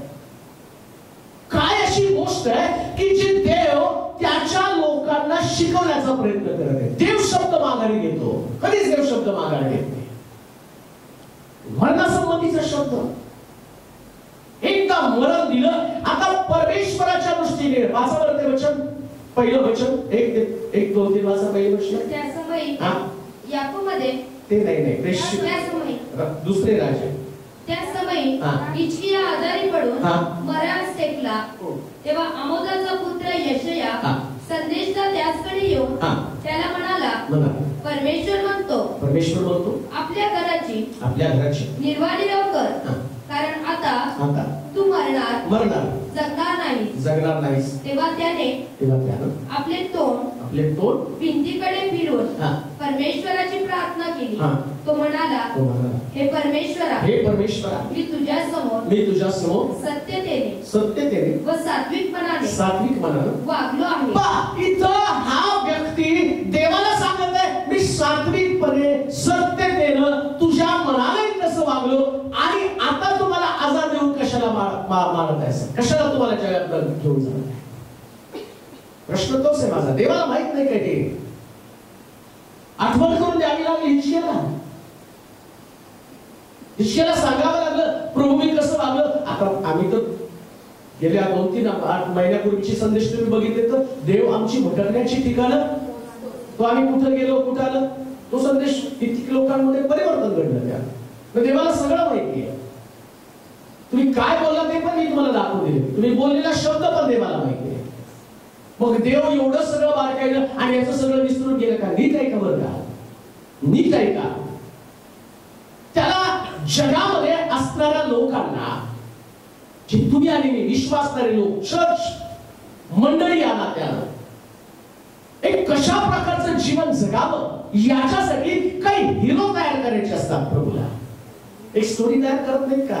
काय अशी गोष्ट आहे की जी देव त्याच्या लोकांना शिकवण्याचा प्रयत्न करत आहे? देव शब्द माघारी घेतो, कधीच देव शब्द माघारी घेत नाही. मरणासंबंधीचा शब्द एकदा मरण दिलं, आता परमेश्वराच्या दृष्टीने वाचा बरं ते वचन, पहिलं वचन 1 2 3 वाचा पहिलं वचन.
त्या समयी याकोबमध्ये
ते नाही
त्या समयी
दुसरे राजे
त्या समयी हिजकिया आजारी पडून मरणास टेकला. तेव्हा आमोदाचा पुत्र यशया संदेशदा त्याचकडे येऊन त्याला म्हणाला परमेश्वर म्हणतो आपल्या घराची
निर्वाह कर,
कारण आता तू मरणार
मरणार
जगणार नाहीस. तेव्हा त्याने आपले तोंड भिंतीकडे फिरवून परमेश्वराची प्रार्थना केली. तो म्हणाला, हे परमेश्वरा, मी तुझ्या समोर सत्यतेने व सात्विकपणाने वागलो आहे.
इथं हा व्यक्ती देवाला सांगत आहे, मी सात्विकपणे सत्यतेनं तुझ्या मनाला कसं वागलो, आणि आता तुम्हाला आजार देऊन कशाला मारत आहे, कशाला तुम्हाला जगात घेऊन जाणार. प्रश्न तोच आहे माझा. देवाला माहित नाही काय ते आठवण करून द्यावी लागली. हिशेला सांगावं लागलं, प्रभू मी कसं वागलं. आता आम्ही तर गेल्या 2-3 महिन्यापूर्वीची संदेश तुम्ही बघितले तर देव आमची भटकण्याची ठिकाणं, तो आम्ही कुठं गेलो कुठं आलं, तो संदेश किती लोकांमध्ये परिवर्तन घडलं. त्या देवाला सगळं माहिती आहे. तुम्ही काय बोलला ते पण मी तुम्हाला दाखवून दिले, तुम्ही बोललेला शब्द पण देवाला माहिती आहे. मग देव एवढं सगळं बारकाईनं आणि याचं सगळं विसरून गेलं का? नीट आहे का बरं का? नीट आहे का? त्याला जगामध्ये असणाऱ्या लोकांना, जे तुम्ही आणि मी विश्वासणारे लोक, चर्च मंडळी या नात्यानं एक कशा प्रकारचं जीवन जगावं याच्यासाठी काही हिरो तयार करायचे असतात. प्रभूला एक स्टोरी तयार करत नाही का?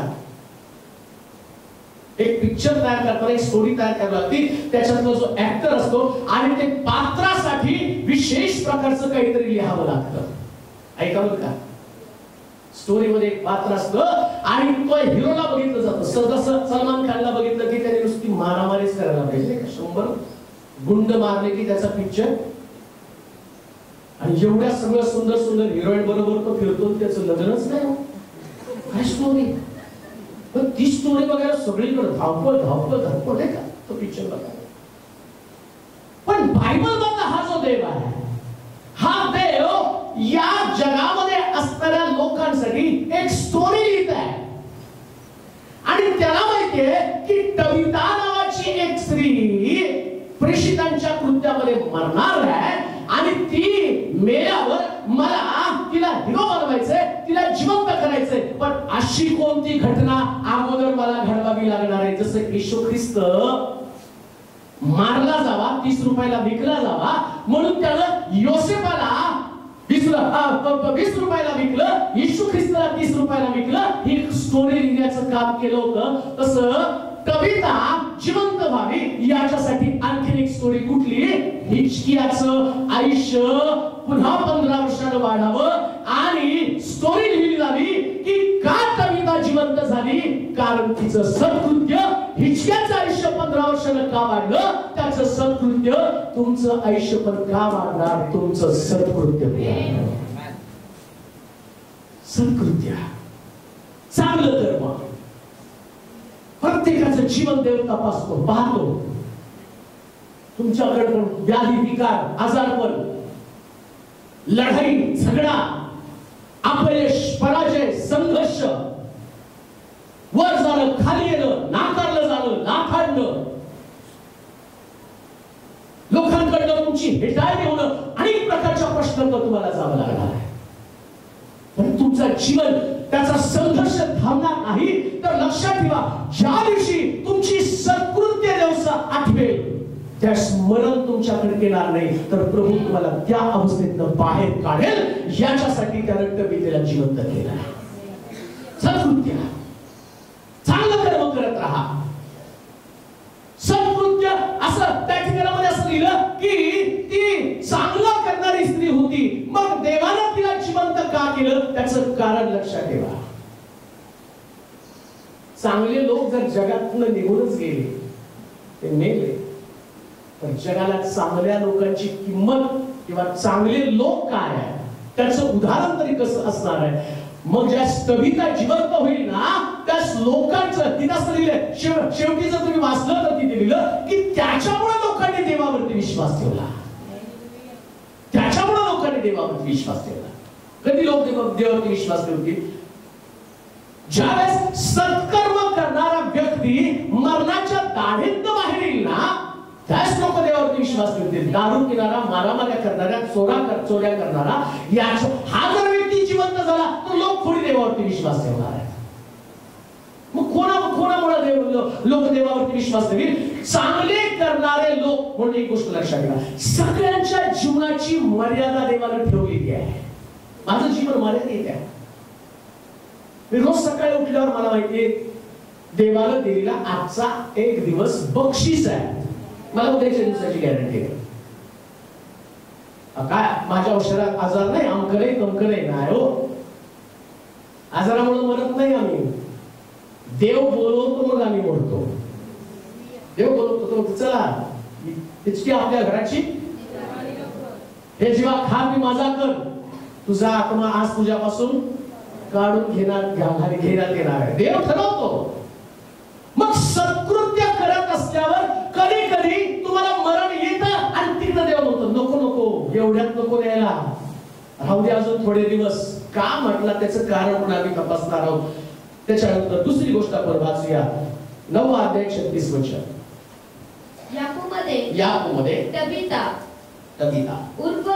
एक पिक्चर तयार करताना एक स्टोरी तयार करावी लागते. त्याच्यातला जो ऍक्टर असतो आणि ते पात्रासाठी विशेष प्रकारचं काहीतरी लिहावं लागतं. ऐका बरं का, स्टोरीमध्ये एक पात्र असतं आणि तो हिरोला बघितलं जातं. जसं सलमान खानला बघितलं की त्याने नुसती मारामारीच करायला पाहिजे, 100 गुंड मारले की त्याचा पिक्चर, आणि एवढ्या सगळं सुंदर सुंदर हिरोईन बरोबर तो फिरतो, त्याचं लग्नच नाही. काय स्टोरी? पण ती स्टोरी बघायला सगळीकडे धावपळ आहे का तो पिक्चर बघायला. पण बायबल मधला हा जो देव आहे, हा देव या जगामध्ये असणाऱ्या लोकांसाठी एक स्टोरी लिहित आहे. आणि त्याला माहितीये की टबिता नावाची एक स्त्री प्रेषितांच्या कृत्यामध्ये मरणार आहे, आणि ती मेल्यावर मला तिला हिरो बनवायचंय, तिला जिवंत करायचंय. पण अशी कोणती घटना अगोदर मला घडवावी लागणार आहे? जसं येशू ख्रिस्त मारला जावा, 30 रुपयाला विकला जावा, म्हणून त्यानं योसेफाला 20 रुपयाला विकलं, येशू ख्रिस्ताला 30 रुपयाला विकलं. ही स्टोरी लिहिण्याचं काम केलं होतं. तसं कविता जिवंत व्हावी याच्यासाठी आणखी एक स्टोरी कुठली? हिजकियाचं आयुष्य पुन्हा 15 वर्षानं वाढावं, आणि स्टोरी लिहिली जावी की का कविता जिवंत झाली, कारण तिचं सत्कृत्य. हिजकियाचं आयुष्य 15 वर्षानं का वाढलं? त्याचं सत्कृत्य. तुमचं आयुष्य पण का वाढणार? तुमचं सत्कृत्य. सत्कृत्य चांगलं कर्म. प्रत्येकाचं जीवन देव तपासतो, पाहतो. तुमच्याकडे पण व्याधी, विकार, आजारपण, लढाई, झगडा, अपयश, पराजय, संघर्ष, वर जाणं, खाली येणं, नाकारलं जाणं, नाकारणं, लोकांकडनं तुमची हेटाळणी होणं, अनेक प्रकारच्या प्रश्नांवर तुम्हाला जावं लागणार आहे. पण तुमचं जीवन त्याचा संघर्ष थांबणार नाही. तर लक्षात ठेवा, ज्या दिवशी तुमची सत्कृत्य दिवस आठवेल, त्या स्मरण तुमच्याकडे येणार नाही, तर प्रभू तुम्हाला त्या अवस्थेतनं बाहेर काढेल. याच्यासाठी त्या रक्तबीजेला जिवंत केलं. सत्कृत्य, चांगलं कर्म करत राहा. सत्कृत्य असं त्या ठिकाणामध्ये असं लिहिलं की ती चांगलं करणारी स्त्री होती. मग देवानं तिला जिवंत का केलं? त्याचं कारण लक्षात ठेवा. चांगले लोक जर जगातून निघूनच गेले, ते मेले, तर जगाला चांगल्या लोकांची किंमत किंवा चांगले लोक काय आहे त्याचं उदाहरण तरी कसं असणार आहे? मग ज्या कविता जिवंत होईल ना, त्या लोकांचं तिथं असं लिहिलंय, शेवटी जर तुम्ही वाचलं तर तिथे लिहिलं की त्याच्यामुळे लोकांनी देवावरती विश्वास ठेवला. त्याच्यामुळे लोकांनी देवावरती विश्वास ठेवला. कधी लोक देवावरती विश्वास ठेवतील? ज्यावेळेस सत्कर्म करणारा व्यक्ती मरणाच्या दाढेत बाहेर येईल ना, त्याच लोक देवावरती विश्वास ठेवतील. दारू पिणारा, मारामाऱ्या करणाऱ्या, चोऱ्या करणारा, हा जर व्यक्ती जिवंत झाला तर लोक थोडी देवावरती विश्वास ठेवणार आहे. मग कोणावरती कुणामुळे लोक देवावरती विश्वास ठेवतील? चांगले करणारे लोक. म्हणून एक गोष्ट लक्षात घ्या, सगळ्यांच्या जीवनाची मर्यादा देवाने ठेवलेली आहे. माझं जीवन मर्यादित आहे. मी रोज सकाळी उठल्यावर मला माहितीये देवाला दिलेला आजचा एक दिवस बक्षीस आहे. मला उद्याच्या दिवसाची गॅरंटी आहे. काय माझ्या औषधात आजार नाही, अमक नाही, तमक नाही हो. आजारामुळे मरत नाही आम्ही. देव बोलवतो मग आम्ही मरतो. देव बोलवतो तो चला इतकी आपल्या घराची हे जीवा खा मी माझा कर, तुझा आत्मा आज तुझ्यापासून काढून घेण्यात येणार आहे. देव ठरवतो. मग सत्कृत्य करत असल्यावर कधी कधी तुम्हाला मरण येतं आणि तिकडे देव म्हणतो नको नको, एवढ्यात नको द्यायला, राहू दे अजून थोडे दिवस. का म्हटलं त्याचं कारण पण आम्ही तपासणार आहोत. त्याच्यानंतर दुसरी गोष्ट आपण वाचूया 9 अध्याय 36 वचन. याकूबमध्ये तबीता
उर्फ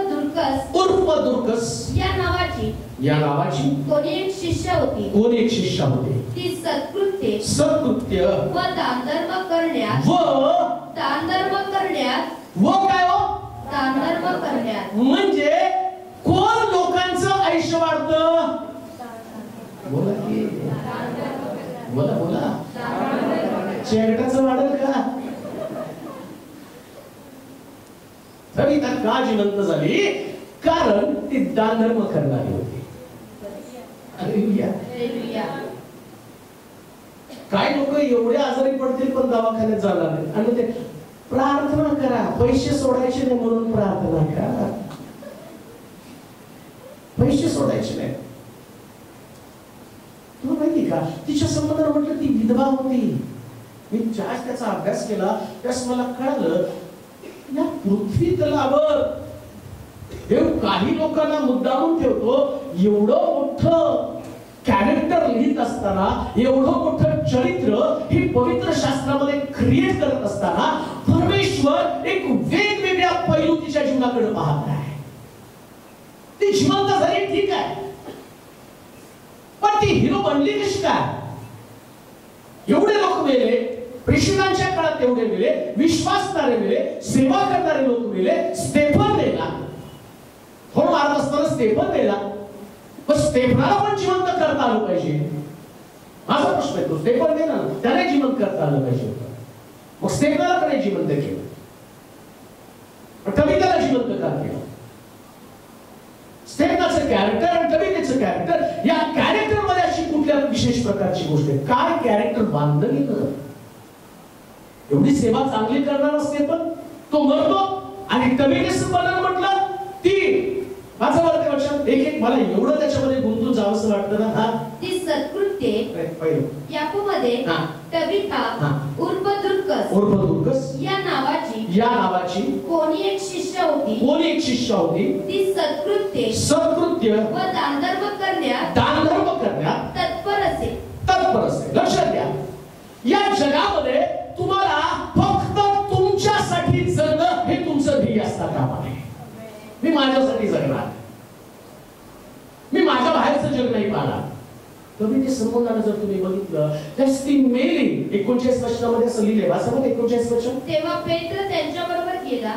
दुर्कस
या नावाची कोणी एक शिष्य होती. ती सत्कृत्य व दानधर्म करण्यात
म्हणजे कोण लोकांचं आयुष्य वाढतं? बोला की बोला चेरटाचं वाढेल का? तबीता का जिवंत झाली? कारण ती दानधर्म करणारी होती. काय लोक एवढे आजारी पडतील पण दवाखान्यात जाणार नाही. आणि ते प्रार्थना करा, पैसे सोडायचे नाही म्हणून प्रार्थना करा. पैसे सोडायचे नाही. तुला माहिती का तिच्या संबंधात म्हटलं ती विधवा होती. मी ज्याच त्याचा अभ्यास केला त्यास मला कळलं या पृथ्वी तलावर काही लोकांना मुद्दामून ठेवतो. एवढं मोठं कॅरेक्टर लिहित असताना, एवढं मोठं चरित्र ही पवित्र शास्त्रामध्ये क्रिएट करत असताना परमेश्वर एक वेगवेगळ्या पैलू तिच्या जीवनाकडे पाहत आहे. ती जिवंत झाली ठीक आहे, पण ती हिरो बनली कशी काय? एवढे लोक मेले, प्रेषितांच्या काळात एवढे मेले, विश्वासणारे मेले, सेवा करणारे लोक मेले. स्टेफन मेला, थोडं मारत असताना स्टेफन मेला. पण स्टेफनाला पण जिवंत करता आलं पाहिजे. माझा प्रश्न आहे तो स्टेफन मेला ना, त्याने जिवंत करता आलं पाहिजे. मग स्टेफनाला का नाही जिवंत केलं? तबीताला जिवंत का केलं? स्टेफनाचं कॅरेक्टर आणि तबीताचं कॅरेक्टर, या कॅरेक्टर मध्ये अशी कुठल्या विशेष प्रकारची गोष्ट आहे? काय कॅरेक्टर बांधलं गेलं? एवढी सेवा चांगली करणार असते पण तो मरतो. आणि तबीताचं वर्णन म्हटलं ती माझं वाटतं लक्षात एक मला एवढं त्याच्यामध्ये गुंतून जावं असं वाटतं ना. हा
ती सत्कृत्ये याकूबमध्ये तबीता उर्फ दुर्कस या नावाची कोणी एक शिष्य होती. ती सत्कृत्य व दानधर्म करण्यात तत्पर असे. लक्षात घ्या, या जगामध्ये तुम्हाला फक्त तुमच्यासाठी जगणं हे तुमचं ध्येय असता कामा नये. मी माझ्यासाठी जगणार, मी माझ्या बाहेरचं जग नाही पाहणार. तुम्ही ते संबंधानं जर तुम्ही बघितलं तर ती मेली. 39 वचनामध्ये असं लिहिले, वाचा बघ 39 वचन. तेव्हा पेत्र त्यांच्याबरोबर गेला.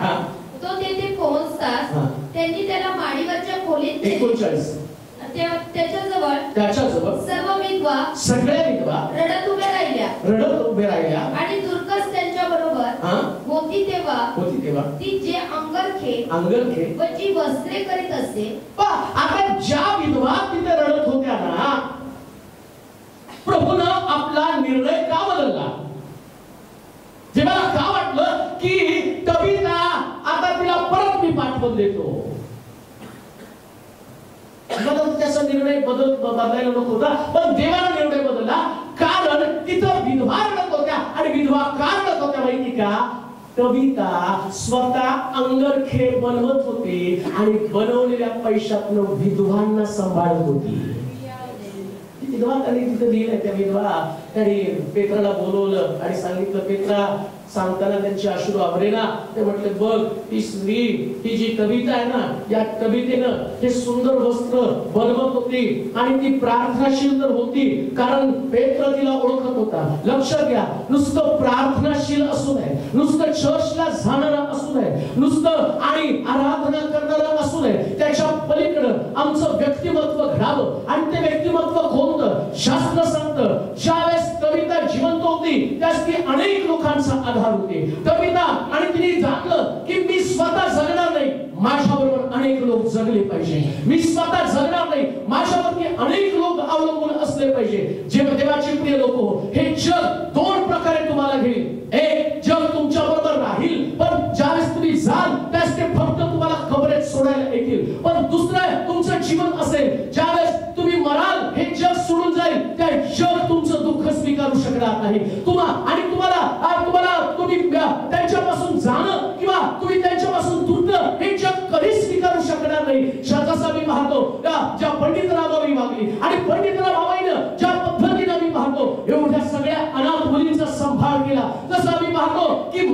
तो तेथे पोहोचताच त्यांनी त्याला माडीवरच्या खोलीत
39
त्याच्याजवळ सगळ्या विधवा रडत उभ्या राहिल्या. आणि दुर्कस त्यांच्या बरोबर होती तेव्हा ती जे अंगरखे व जी वस्त्रे करीत असे.
आता ज्या विधवा तिथे रडत होत्या ना, प्रभूनं आपला निर्णय का बदलला? जेव्हा का वाटलं की तबीता आता तिला परत मी पाठवून देतो, त्याचा निर्णय बदलायला नको होता. पण देवाला निर्णय बदलला, कारण तिथं विधवा रडत होत्या. आणि विधवा का रडत होत्या माहिती का? तबीता स्वतः अंगरखे बनवत होते आणि बनवलेल्या पैशातनं विधवांना सांभाळत होती. विधवा त्यांनी तिथे लिहिलंय, त्या विधवा त्यांनी पेत्राला बोलवलं आणि सांगितलं, पेत्रा सांगताना त्यांची अश्रू आवरेना. ते म्हटले, बघ ती स्त्री, ही जी कविता आहे ना, या कवितेनं हे सुंदर वस्त्र बनवत होती आणि ती प्रार्थनाशील तर होती, कारण पेत्र तिला ओळखत होता. लक्षात घ्या, नुसतं प्रार्थनाशील असू नये, नुसतं चर्चला जाणारा असू नये, नुसतं आणि आराधना करणारा असू नये, त्याच्या पलीकडे आमचं व्यक्तिमत्व घडावं. आणि ते व्यक्तिमत्व कोणतं? शास्त्र सांगतं, ज्यावेळेस कविता जिवंत होती त्यास ती अनेक लोकांचा आधार होती. कविता आणि तिने जाणलं की मी स्वतः जगणार नाही, माझ्याबरोबर अनेक लोक जगले पाहिजे. मी स्वतः जगणार नाही, माझ्यावरती अनेक लोक अवलंबून असले पाहिजे. जे देवाचे प्रिय लोक हो, हे जग दोन प्रकारे तुम्हाला घेईल. एक जग तुमच्या बरोबर राहील, पण ज्यावेळेस तुम्ही जाल त्यास ते फक्त तुम्हाला कबरेत सोडायला येतील. पण दुसरं तुमचं जीवन असेल, ज्यावेळेस तुम्ही मराल हे जग सोडून जाईल, त्या जग तुमचं दुःख स्वीकारू शकणार नाही. तुम्ही त्यांच्यापासून जाणं किंवा तुम्ही त्यांच्यापासून तुटणं हे जग कधीच स्वीकारू शकणार नाही. जसं मी पाहतो ज्या पंडित रामाबाई वागली आणि पंडित रामाबाईनं ज्या पद्धतीनं मी पाहतो एवढ्या सगळ्या अनाथ मुलींचा सांभाळ केला, जसं मी पाहतो की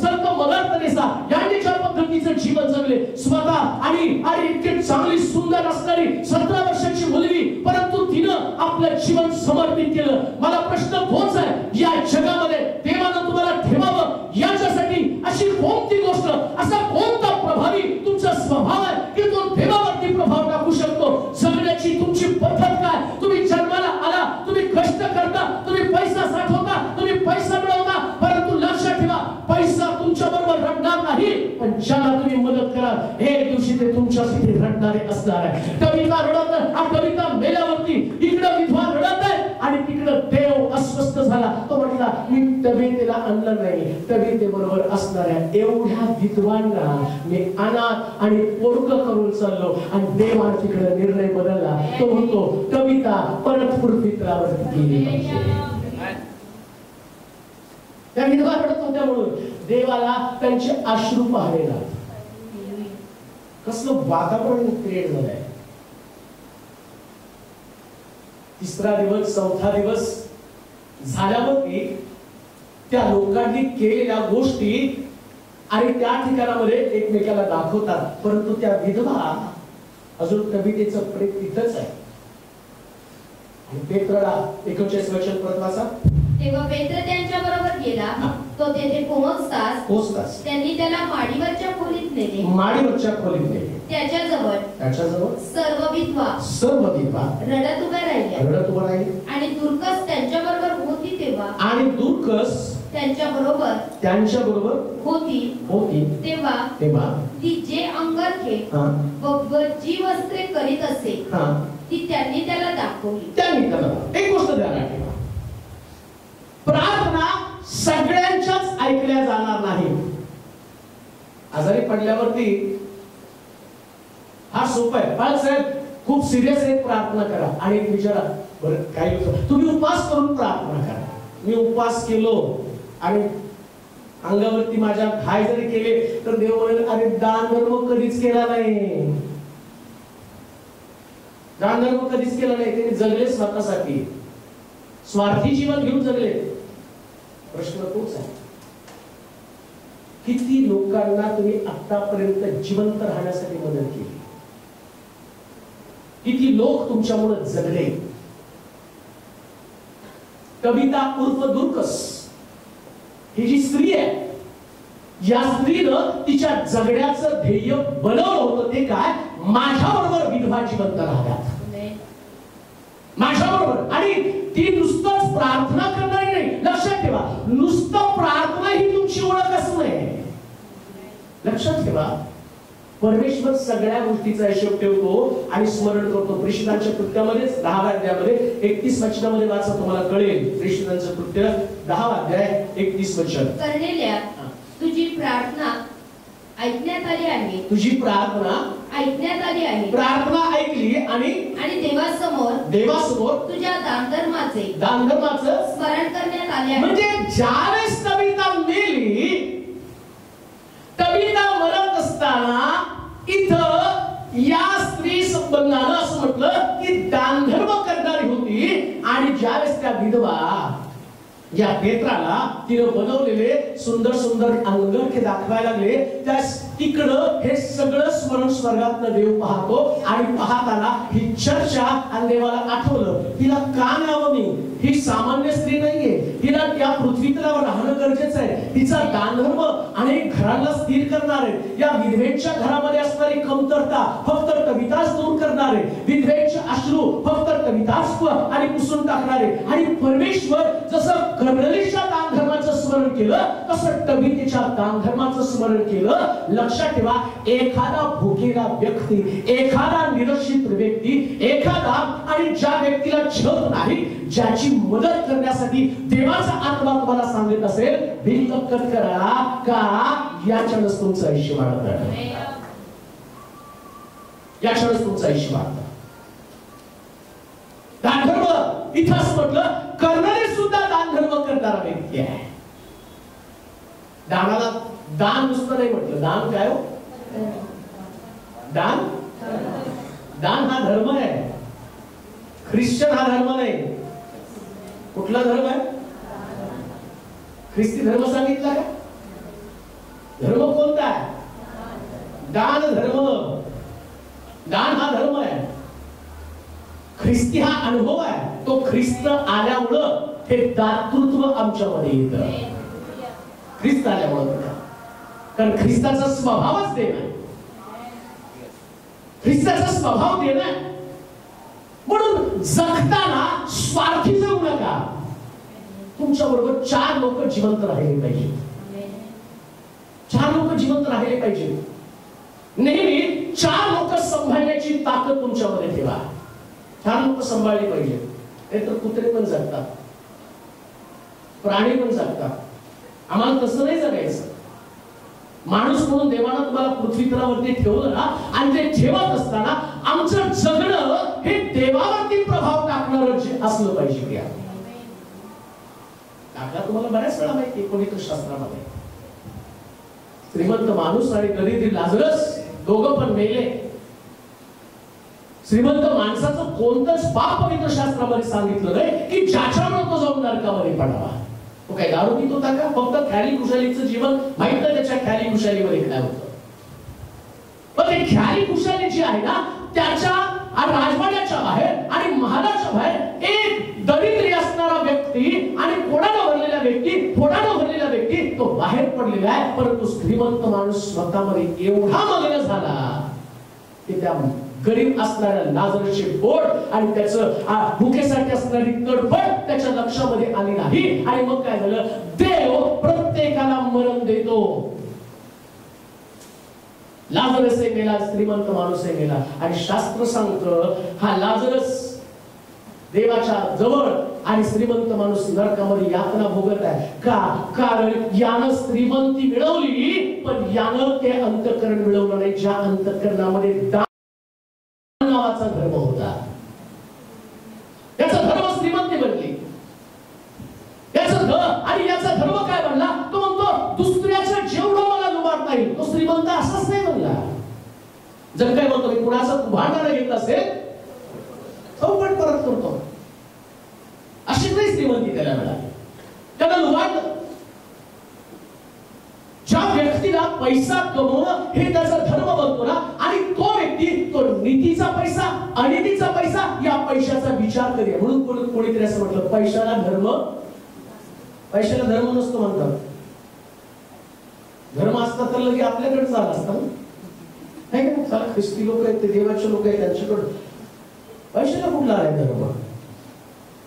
संत मदर तेरेसा यांनी ज्या पद्धतीचं जीवन जगले, स्वतः आणि इतकी चांगली सुंदर असणारी 17 वर्षाची मुलगी, परंतु तिनं आपलं जीवन समर्पित केलं. मला प्रश्न तोच आहे, या जगामध्ये देवानं तुम्हाला ठेवावं याच्यासाठी अशी कोणती गोष्ट, असा कोणता प्रभावी तुमचा स्वभाव आहे की तो देवावरती प्रभाव टाकू शकतो? जगण्याची तुमची पद्धत काय? तुम्ही जन्माला आला, तुम्ही कष्ट करता, तुम्ही पैसा साठवता, तुम्ही पैसा मिळवता, परंतु लक्षात ठेवा, पैसा तुमच्या बरोबर रडणार नाही, पण ज्याला तुम्ही मदत कराल एक दिवशी ते तुमच्यासाठी रडणारे असणार आहे. कविता रडत, कविता मेल्यावरती इकडे विधवा रडत आहे आणि तिकडे देव अस्वस्थ झाला. तो म्हटला, मी कवितेला आणलं नाही, कविते बरोबर असणार आहे. एवढ्या विद्वांना मी अनाथ आणि पोरकं करून चाललो आणि देवाने तिकडे निर्णय बदलला. तो म्हणतो, कविता परत पृथ्वीतलावरती गेली पाहिजे. त्या विधवा रडत होत्या म्हणून देवाला त्यांचे अश्रू पाहावे लागले. कसलं वातावरण क्रिएट झालंय. तिसरा दिवस, चौथा दिवस झाल्यावरती त्या लोकांनी केलेल्या गोष्टी आणि त्या ठिकाणामध्ये एकमेकाला दाखवतात, परंतु त्या विधवा अजून कवितेचं प्रेम तिथंच आहे. आणि पेत्राला 41 वचन परत वाचा.
तेव्हा पेत्र त्यांच्या बरोबर गेला. तो तेथे पोहोचताच त्यांनी त्याला माडीवरच्या खोलीत नेले. त्याच्याजवळ सर्व विधवा रडत उभ्या राहिल्या. आणि दुर्कस त्यांच्या बरोबर होती त्यांच्या बरोबर होती तेव्हा ती जे अंगरखे व जी वस्त्रे करीत असे ती त्यांनी त्याला दाखवली.
एक गोष्ट ध्यानात ठेवा, प्रार्थना सगळ्यांच्याच ऐकल्या जाणार नाही. आजारी पडल्यावरती हा सोपा आहे, बाळासाहेब खूप सिरियस आहे, प्रार्थना करा. आणि विचारा, बरं काय तुम्ही उपवास करून प्रार्थना करा. मी उपवास केलो आणि अंगावरती माझ्या घाय जरी केले तर देव म्हणेल, अरे दान धर्म कधीच केला नाही, दान धर्म कधीच केला नाही. त्यांनी जगले स्वतःसाठी, स्वार्थी जीवन घेऊन जगले. प्रश्न तोच आहे, किती लोकांना तुम्ही आतापर्यंत जिवंत राहण्यासाठी मदत केली? किती लोक तुमच्यामुळे जगले? कविता उर्फ दुर्कस ही जी स्त्री आहे, या स्त्रीनं तिच्या जगण्याचं ध्येय बनवलं होतं. ते काय? माझ्याबरोबर विधवा जिवंत राहतात, माझ्याबरोबर. आणि ती नुसतंच प्रार्थना करणारी नाही. लक्षात ठेवा, नुसतं प्रार्थना ही तुमची ओळख असू नये. लक्षात ठेवा, परमेश्वर सगळ्या गोष्टीचा हिशोब ठेवतो आणि स्मरण करतो. प्रेषितांच्या कृत्यामध्ये 10व्या अध्यायामध्ये 31 वचनामध्ये वाचा, तुम्हाला कळेल. प्रेषितांचं कृत्य 10वा अध्याय 31 वचन.
करनेल्या, तुझी प्रार्थना ऐकण्यात आली आहे.
तुझी प्रार्थना
ऐकण्यात आली आहे.
प्रार्थना ऐकली आणि देवासमोर
तुझ्या दानधर्माचे स्मरण करण्यात आले आहे.
म्हणजे ज्यावेळेस कविता मेली, कविता मरत असताना इथं या स्त्री संबंधानं असं म्हटलं की दानधर्म करणारी होती आणि ज्यावेळेस त्या विधवा या पेत्राला तिनं बनवलेले सुंदर सुंदर अंगठी दाखवायला लागले, त्या तिकडं हे सगळं स्मरण स्वर्गातनं देव पाहतो आणि पाहताना ही चर्चा आणि देवाला आठवलं, हिला का न्यावं मी? ही सामान्य स्त्री नाहीये, हिला त्या पृथ्वीतलावर राहणं गरजेचं आहे. हिचा दानधर्म अनेक घरांना स्थिर करणार आहे. या विधवेच्या घरामध्ये असणारी कमतरता फक्त कविताच दूर करणारे, विधवेचे अश्रू फक्त कविताच आणि पुसून टाकणारे. आणि परमेश्वर जसं कर्णलीच्या दानधर्माचं स्मरण केलं तसं तबीतेच्या दानधर्माचं स्मरण केलं. लक्षात ठेवा, एखादा भुकेला व्यक्ती, एखादा निरक्षित व्यक्ती, एखादा आणि ज्या व्यक्तीला छत नाही, ज्याची मदत करण्यासाठी देवाचा आत्मा तुम्हाला सांगत असेल, बिनकट करा का या क्षणच तुमचं आयुष्य वाढतं, या क्षणच तुमचं आयुष्य वाढतं. दानधर्म इथंच म्हटलं, करणारे सुद्धा दानधर्म करणारा व्यक्ती आहे. दानाला दान नुसतं नाही म्हटलं, दान काय हो? दान, दान हा धर्म आहे. ख्रिश्चन हा धर्म नाही. कुठला धर्म आहे? ख्रिस्ती धर्म सांगितला का? धर्म कोणता आहे? दान धर्म. दान हा धर्म आहे. ख्रिस्ती हा अनुभव आहे. तो ख्रिस्त आल्यामुळं हे दातृत्व आमच्यामध्ये येतं. ख्रिस्त आल्यामुळं, कारण ख्रिस्ताचा स्वभावच देणं आहे. ख्रिस्ताचा स्वभाव देणं आहे. म्हणून जगताना स्वार्थी जाऊ नका. तुमच्या बरोबर 4 लोक जिवंत राहिले पाहिजे. 4 लोक जिवंत राहिले पाहिजे. नेहमी 4 लोक सांभाळण्याची ताकद तुमच्यामध्ये ठेवा. 4 लोक सांभाळली पाहिजे. नाहीतर कुत्रे पण जगतात, प्राणी पण जगतात. आम्हाला तसं नाही जगायचं. माणूस म्हणून देवानं तुम्हाला पृथ्वीतलावरती ठेवलं ना, आणि ते ठेवत असताना आमचं जगणं हे देवावरती प्रभाव टाकणारं असलं पाहिजे. दाखला तुम्हाला बऱ्याच वेळा माहिती आहे पवित्र शास्त्रामध्ये, श्रीमंत माणूस आणि दरिद्री लाजरस दोघं पण मेले. श्रीमंत माणसाचं कोणतंच पाप पवित्र शास्त्रामध्ये सांगितलं नाही की ज्याच्यामुळे तो जाऊन नरकामध्ये पडावा. तो काय दारू पित होता का? फक्त ख्याली खुशालीचं जीवन माहित नाही त्याच्या ख्याली खुशालीमध्ये काय होतं. पण ते ख्याली खुशाली जी आहे ना, त्याच्या राजवाड्याच्या बाहेर आणि महालाच्या बाहेर एक दरिद्री असणारा व्यक्ती आणि कोणाला भरलेला व्यक्ती, फोडानं भरलेला व्यक्ती तो बाहेर पडलेला आहे. परंतु श्रीमंत माणूस स्वतःमध्ये एवढा मग्न झाला की त्या गरीब असणाऱ्या लाजरचे बोट आणि त्याचं भुकेसाठी असणारी तडफड त्याच्या लक्षामध्ये आली नाही. आणि मग काय झालं? देव प्रत्येकाला मरण देतो. लाजरसही मेला, श्रीमंत माणूसही मेला. आणि शास्त्र सांगतं हा लाजरस देवाच्या जवळ आणि श्रीमंत माणूस नरकामध्ये यातना भोगत आहे. का? कारण यानं श्रीमंती मिळवली पण यानं ते अंतःकरण मिळवलं नाही, ज्या अंतःकरणामध्ये नावाचा धर्म होता. याचा धर्म श्रीमंती बनली. आणि याचा धर्म काय बनला? तो म्हणतो दुसऱ्याचं जेवढं मला लुबाडता येईल तो श्रीमंत असाच नाही बनला. जर काय म्हणतो मी कुणाचं भांडण घेत असेल चौपट परत करतो, अशी नाही श्रीमंती त्याला मिळाली. त्याला लुबाडलं. ज्या व्यक्तीला पैसा कमवणं हे त्याचा धर्म बनतो ना, आणि तो व्यक्ती तो नीतीचा पैसा, अनितीचा पैसा या पैशाचा विचार करेल. म्हणून कोणीतरी असं म्हटलं, पैशाला धर्म नसतो म्हणतात. धर्म असता तर लगे आपल्याकडे चाल असता नाही का? चला ख्रिस्ती लोक आहेत, ते देवाचे लोक आहेत, त्यांच्याकडे पैशाला कुठला आहे धर्म?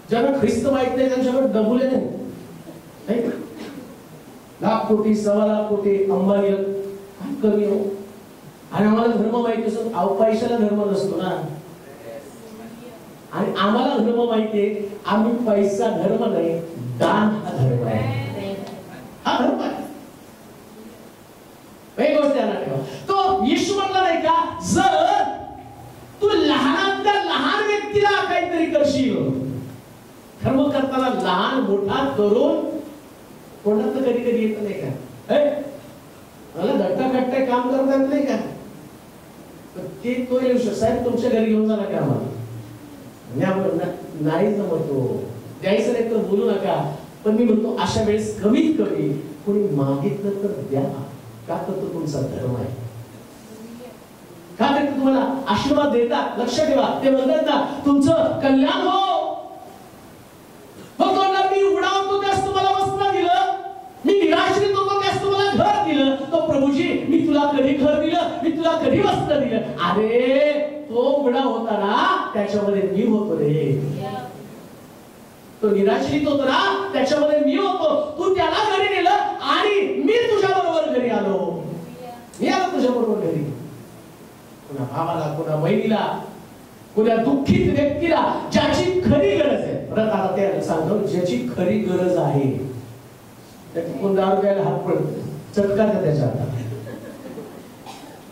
ज्यांना ख्रिस्त माहित नाही त्यांच्याकडे डबुले नाही का? लाख कोटी, 1.25 लाख कोटी अंबानी कमी हो. आणि आम्हाला धर्म माहिती असतो. पैशाला धर्म नसतो ना. आणि आम्हाला धर्म माहितीये, आम्ही पैसा धर्म नाही, दान हा धर्म आहे. हा धर्म आहे. एक गोष्ट ध्यानात ठेवा, तो येशू म्हणला नाही का, जर तू लहानातल्या लहान व्यक्तीला काहीतरी करशील, धर्म करताना लहान मोठा करून कोणाला तर कधी कधी येत नाही का? मला धट्टा कट्टा काम करता येत नाही का? ते तो येऊ शकतो. साहेब तुमच्या घरी घेऊन जाणार का? आम्हाला नाही जमतो. द्यायचं नाही तर बोलू नका, पण मी म्हणतो अशा वेळेस कमीत कमी कोणी मागितलं तर द्या. का तर तो तुमचा धर्म आहे. का तर तुम्हाला आशीर्वाद देतात. लक्ष ठेवा, ते म्हणतात ना तुमचं कल्याण हो. मी उडावतो त्यास तुम्हाला वस्त्र दिलं, मी निराश्रित होतो त्यास तुम्हाला घर दिलं. तो प्रभूजी मी तुला कधी घर दिलं, मी तुला कधी वस्त्र दिलं. अरे तो उडा होता ना त्याच्यामध्ये मी होतो रे. तो निराश्रित होतो ना त्याच्यामध्ये मी होतो. तू त्याला घरी नेलं आणि मी तुझ्या बरोबर घरी आलो. मी आलो तुझ्या बरोबर घरी. कोणा भावाला, कोणा बहिणीला, कोणा दुःखित व्यक्तीला ज्याची खरी गरज आहे. परत आता ते सांगतो ज्याची खरी गरज आहे त्याची कोण दारू प्यायला हात पडतो चटका का त्याच्या हातात.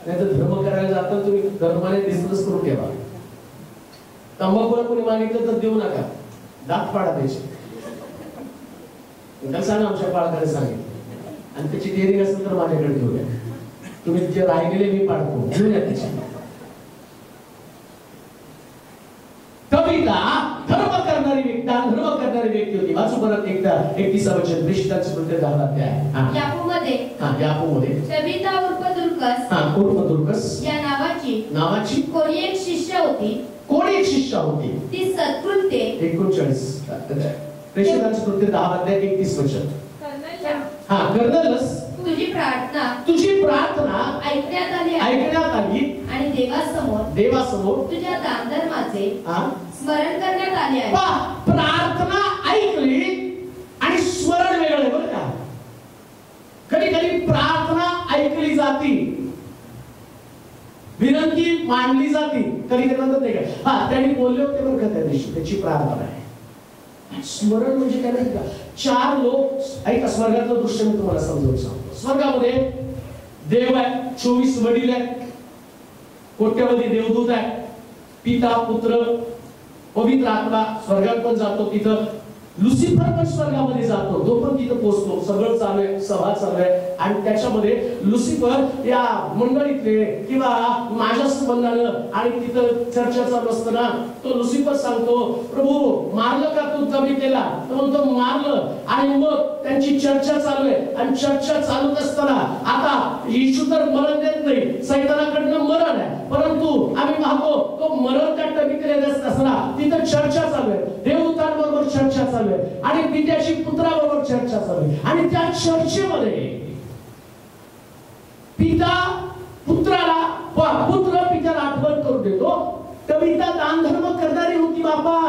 नाही तर धर्म करायला जाता तुम्ही धर्माने बिझनेस करून ठेवा. तंबाखूला कोणी मागितलं तर देऊ नका, दात पाडा त्याचे. सांगा आमच्या बाळाकडे सांगितलं आणि त्याची देणी असेल तर माझ्याकडे घेऊया. तुम्ही जे राहिलेले मी पाडतो घेऊया त्याची. कविता धर्म करणारी व्यक्ती, धर्म करणारी व्यक्ती होती. वाचू परत एकदा 31 वचन प्रेषितांचे कृत्य 10 अध्याय. याकोबमध्ये
तबीता उर्फ
दुर्कस
या नावाची कोणी एक शिष्य होती. ती सत्कृत्ये
39 प्रेषितांचे कृत्य 10 अध्याय 31 वचन. कर्नलस
तुझी प्रार्थना
ऐकण्यात आली
आणि देवासमोर तुझ्या दानधर्माचे स्मरण करण्यात आले आहे.
प्रार्थना ऐकली आणि स्मरण वेगळे बरं का. कधी कधी प्रार्थना ऐकली जाती, विनंती मांडली जाती, कधी कधी म्हणतात नाही का त्यांनी बोलले होते बरं का त्या दिवशी, त्याची प्रार्थना आहे. स्मरण म्हणजे काय नाही का, 4 लोक ऐका. स्वर्गातलं दृश्य मी तुम्हाला समजावून सांगतो. स्वर्गामध्ये देव आहे, 24 वडील आहेत, कोट्यावधी देवदूत आहेत, पिता पुत्र पवित्र आत्मा स्वर्गात पण जातो. तिथं लुसिफर पण स्वर्गामध्ये जातो, तो पण तिथं पोहोचतो. सगळं चालू आहे, सभा चालू आहे आणि त्याच्यामध्ये लुसिफर या मंडळीतले किंवा माझ्या संबंधानं आणि तिथं चर्चा चालू असताना तो लुसिफर सांगतो प्रभू मारलं का तू तबीतेला. तो म्हणतो मारलं. आणि मग त्यांची चर्चा चालू आहे आणि चर्चा चालू असताना आता येशू तर मरण देत नाही, सैतानाकडनं मरण आहे, परंतु आम्ही पाहतो तो मरण त्या तबीतेला देत असताना तिथं चर्चा चालू आहे, देवदूतांबरोबर चर्चा चालू आहे आणि पित्याची पुत्राबरोबर चर्चा चालू आहे. आणि त्या चर्चेमध्ये पिता पुत्राला पुत्र पित्याला आठवण करून देतो. कविता दानधर्म करणारी होती बापा.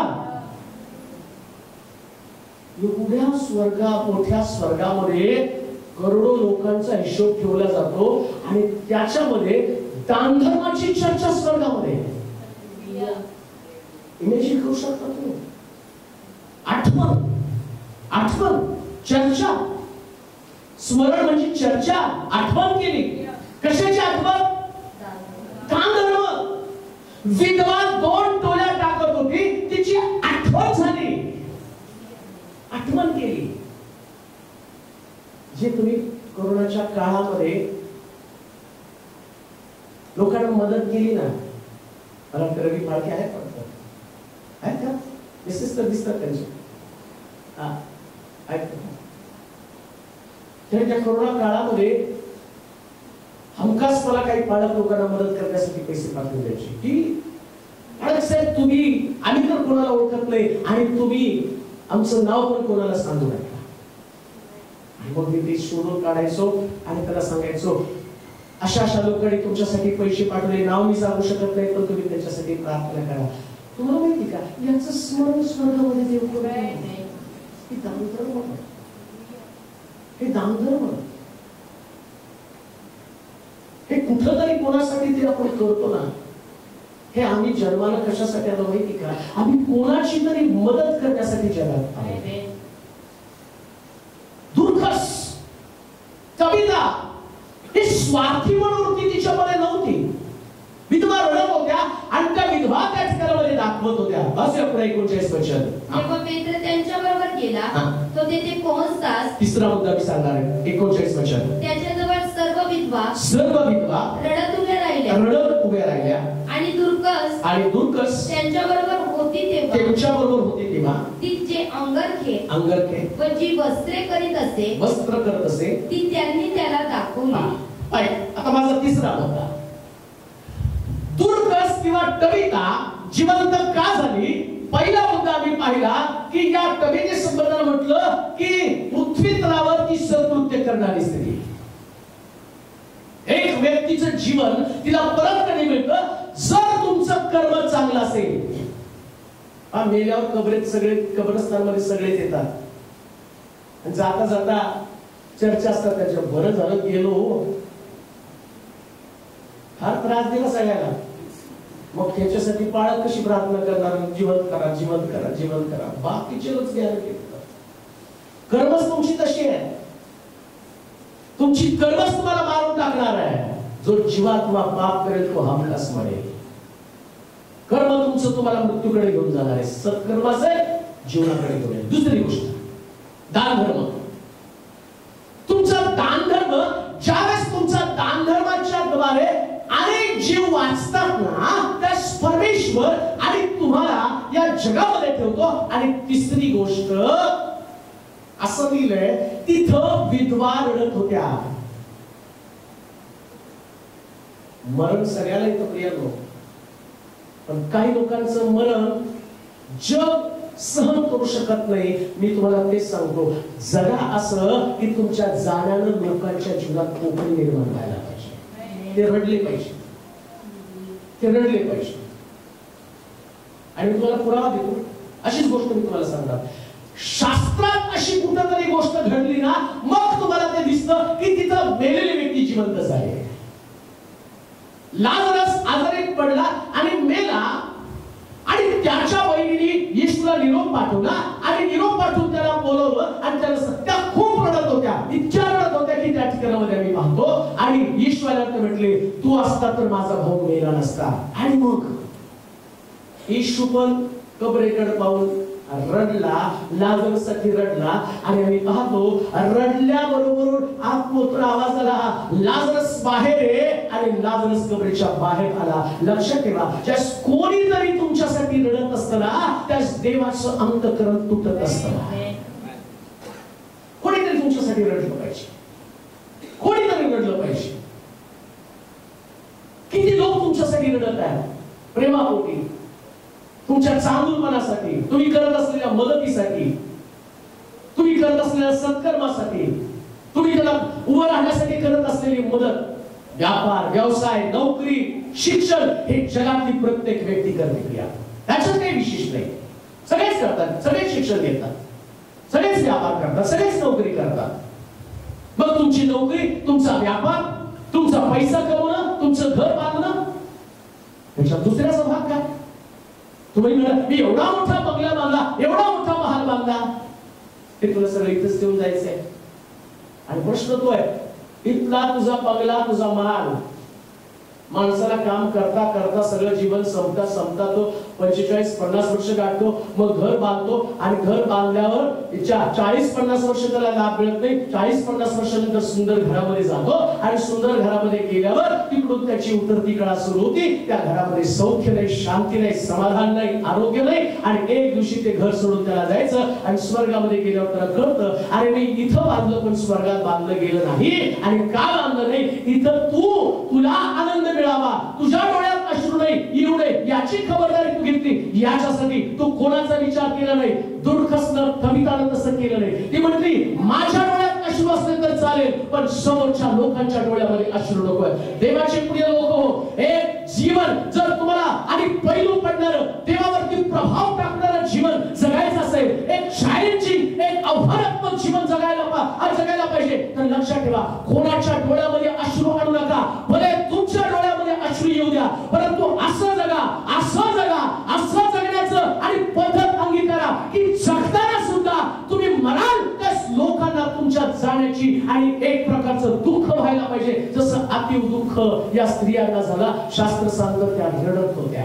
एवढ्या मोठ्या स्वर्गामध्ये करोडो लोकांचा हिशोब ठेवला जातो आणि त्याच्यामध्ये दानधर्माची चर्चा स्वर्गामध्ये. इमेजिन करू शकता तुम्ही. आठवण चर्चा. स्मरण म्हणजे चर्चा. आठवण केली. कशाची आठवण? दानधर्म. विधवा 2 टोल्या टाकत होती, तिची आठवण झाली, आठवण केली. जे तुम्ही कोरोनाच्या काळामध्ये लोकांना मदत केली ना. मला रवी फाळके आहेत का? मिसेस तर दिसतात त्यांचे. त्या कोरोना काळामध्ये हमखास मला काही पालक लोकांना मदत करण्यासाठी पैसे पाठवून द्यायचे की पालक साहेब तुम्ही, आम्ही तर कोणाला ओळखत नाही आणि तुम्ही आमचं नाव पण कोणाला सांगू नका. मग मी ते शोधून काढायचो आणि त्याला सांगायचो अशा लोकांनी तुमच्यासाठी पैसे पाठवले, नाव मी सांगू शकत नाही पण तुम्ही त्याच्यासाठी प्रार्थना करा. तुम्हाला माहिती का याचं स्मरण स्वर्गामध्ये देव करतो. हे दानधर्म. हे कुठं तरी कोणासाठी ते आपण करतो ना. हे आम्ही जन्माला कशासाठी आलो माहिती का? आम्ही कोणाची तरी मदत करण्यासाठी जगात आलो. दुर्कस कविता ही स्वार्थी म्हणून तिच्यामध्ये नव्हती. विधवा रडत होत्या आणि त्या विधवा त्या ठिकाणामध्ये दाखवत होत्या. बस 39 वचन.
जेव्हा पेत्र त्यांच्या बरोबर गेला तो तेथे पोहोचताच
तिसरा मुद्दा मी सांगणार आहे. 39 वचन.
त्याच्याजवळ सर्व विधवा
रडत उभ्या राहिल्या
आणि दुर्कस
त्यांच्या बरोबर
होती
त्यांच्या बरोबर होते तेव्हा
ती जे
अंगरखे
व जी वस्त्रे करत असे ती त्यांनी त्याला दाखवली.
आता माझा तिसरा मुद्दा, तुर्कस किंवा टबिता जिवंत का झाली? पहिला मुद्दा मी पाहिला की या टबिते संबंधाने म्हटलं की पृथ्वी तलावर ती सत्कृत्य करणारी स्त्री. एक व्यक्तीचं जीवन तिला परत कधी मिळतं जर तुमचं कर्म चांगलं असेल. मेल्यावर कबरेत सगळे, कब्रस्तानमध्ये सगळेच येतात, जाता जाता चर्चा असतात त्याच्या, बरं झालं गेलो, फार त्रास दिला सगळ्याला, मग त्याच्यासाठी पाळत कशी प्रार्थना करणार? जिवंत करा, जिवंत करा, जिवंत करा. बाकीचे लोक कर्मच तुमची तशी आहे, तुमची कर्मच तुम्हाला मारून टाकणार आहे. जो जीवात्मा पाप करेल तो हमलास मरेल. कर्म तुमचं तुम्हाला मृत्यूकडे घेऊन जाणार आहे, सत्कर्माचं जीवनाकडे घेऊन जाईल. दुसरी गोष्ट, दान धर्म. तुमचा दान धर्म, ज्यावेळेस तुमचा दान धर्माच्या द्वारे अनेक जीव वाचतात ना, त्या परमेश्वर आणि तुम्हाला या जगामध्ये ठेवतो. आणि तिसरी गोष्ट असं लिहिलंय, तिथं विधवा रडत होत्या. मरण सगळ्याला येतं प्रिय लोक, पण काही लोकांचं मरण जग सहन करू शकत नाही. मी तुम्हाला तेच सांगतो, जगा असं की तुमच्या जाण्यानं लोकांच्या जीवनात पोकळी निर्माण व्हायला पाहिजे. ते रडले पाहिजे, ते रडले पाहिजे. आणि मी तुम्हाला पुरावा देतो, अशीच गोष्ट मी तुम्हाला सांगणार. शास्त्रात अशी कुठेतरी गोष्ट घडली ना, मग तुम्हाला ते दिसतं की तिथं मेलेली व्यक्ती जिवंत झाली. लाजरस आजारी पडला आणि मेला, आणि त्याच्या बहिणीने येशूला निरोप पाठवला आणि निरोप पाठवून त्याला बोलवलं आणि त्याला, त्या खूप रडत होत्या, इतक्या रडत होत्या की त्या ठिकाणामध्ये आम्ही पाहतो. आणि येशूला ते म्हटले, तू असता तर माझा भाऊ मेला नसता. आणि मग येशू पण कबरेकडे पाहून रडला, लाजरससाठी रडला. आणि आम्ही पाहतो रडल्याबरोबर आत्मोत्र आवाज आला, लाजरस बाहेर ये. आणि लाजरस कबरेच्या बाहेर आला. लक्षात ठेवा, ज्या कोणीतरी तुमच्यासाठी रडत असतं ना, त्या देवाचं अंतःकरण तुटत असतं. कोणीतरी तुमच्यासाठी रडलं पाहिजे, कोणीतरी रडलं पाहिजे. किती लोक तुमच्यासाठी रडत आहेत, प्रेमापोटी, तुमच्या चांगुलपणासाठी, तुम्ही करत असलेल्या मदतीसाठी, तुम्ही करत असलेल्या सत्कर्मासाठी, तुम्ही त्याला उभं राहण्यासाठी करत असलेली मदत. व्यापार, व्यवसाय, नोकरी, शिक्षण हे जगातली प्रत्येक व्यक्ती करते. त्याच्यात काही विशेष नाही, सगळेच करतात, सगळेच शिक्षण घेतात, सगळेच व्यापार करतात, सगळेच नोकरी करतात. मग तुमची नोकरी, तुमचा व्यापार, तुमचा पैसा कमवणं, तुमचं घर बांधणं, त्याच्यात दुसऱ्याचा भाग काय? तुम्ही मी एवढा मोठा बंगला बांधला, एवढा मोठा महाल बांधला, ते तुला सगळं इथंच ठेवून जायचंय. आणि प्रश्न तो आहे, इथला तुझा बंगला, तुझा महाल, माणसाला काम करता करता सगळं जीवन संपता संपता तो 45-50 वर्ष गाठतो, मग घर बांधतो. आणि घर बांधल्यावर 40-50 वर्ष त्याला लाभ मिळत नाही. 40-50 वर्षानंतर सुंदर घरामध्ये जातो, आणि सुंदर घरामध्ये गेल्यावर तिकडून त्याची उतरती कळा सुरू होती. त्या घरामध्ये सौख्य नाही, शांती नाही, समाधान नाही, आरोग्य नाही. आणि एक दिवशी ते घर सोडून त्याला जायचं. आणि स्वर्गामध्ये गेल्यावर त्याला कळतं, अरे मी इथं बांधलं पण स्वर्गात बांधलं गेलं नाही. आणि का बांधलं नाही? इथं तुला आनंद मिळावा, तुझ्या डोळ्यात अश्रू नाही येऊ नये याची खबरदारी तू घेतली. याच्यासाठी तू कोणाचा विचार केला नाही. दुर्खसनं कवितानं तसं केलं नाही. ती म्हटली, माझ्या डोळ्यात अश्रू असले तर चालेल, पण समोरच्या लोकांच्या डोळ्यामध्ये अश्रू नकोय. देवाचे प्रिय लोक हो, एक जीवन जर तुम्हाला आणि पैलू पडणारं, देवावरती प्रभाव टाकणारं जीवन जगायचं असेल, एक चॅलेंजिंग, एक आव्हानात्मक जीवन जगायला पाहिजे, तर लक्षात ठेवा, कोणाच्या डोळ्यामध्ये अश्रू आणू नका. भले तुमच्या डोळ्यामध्ये अश्रू येऊ द्या, परंतु असं जगा, असं जगा, असं जगण्याचं आणि पद्धत अंगीकारा की जगताना सुद्धा तुम्ही म्हणाल त्या लोकांना तुमच्या जाण्याची आणि एक प्रकारचं दुःख व्हायला पाहिजे. जसं अतीव दुःख या स्त्रियांना झाला. शास्त्र सांगतं त्या रडत होत्या.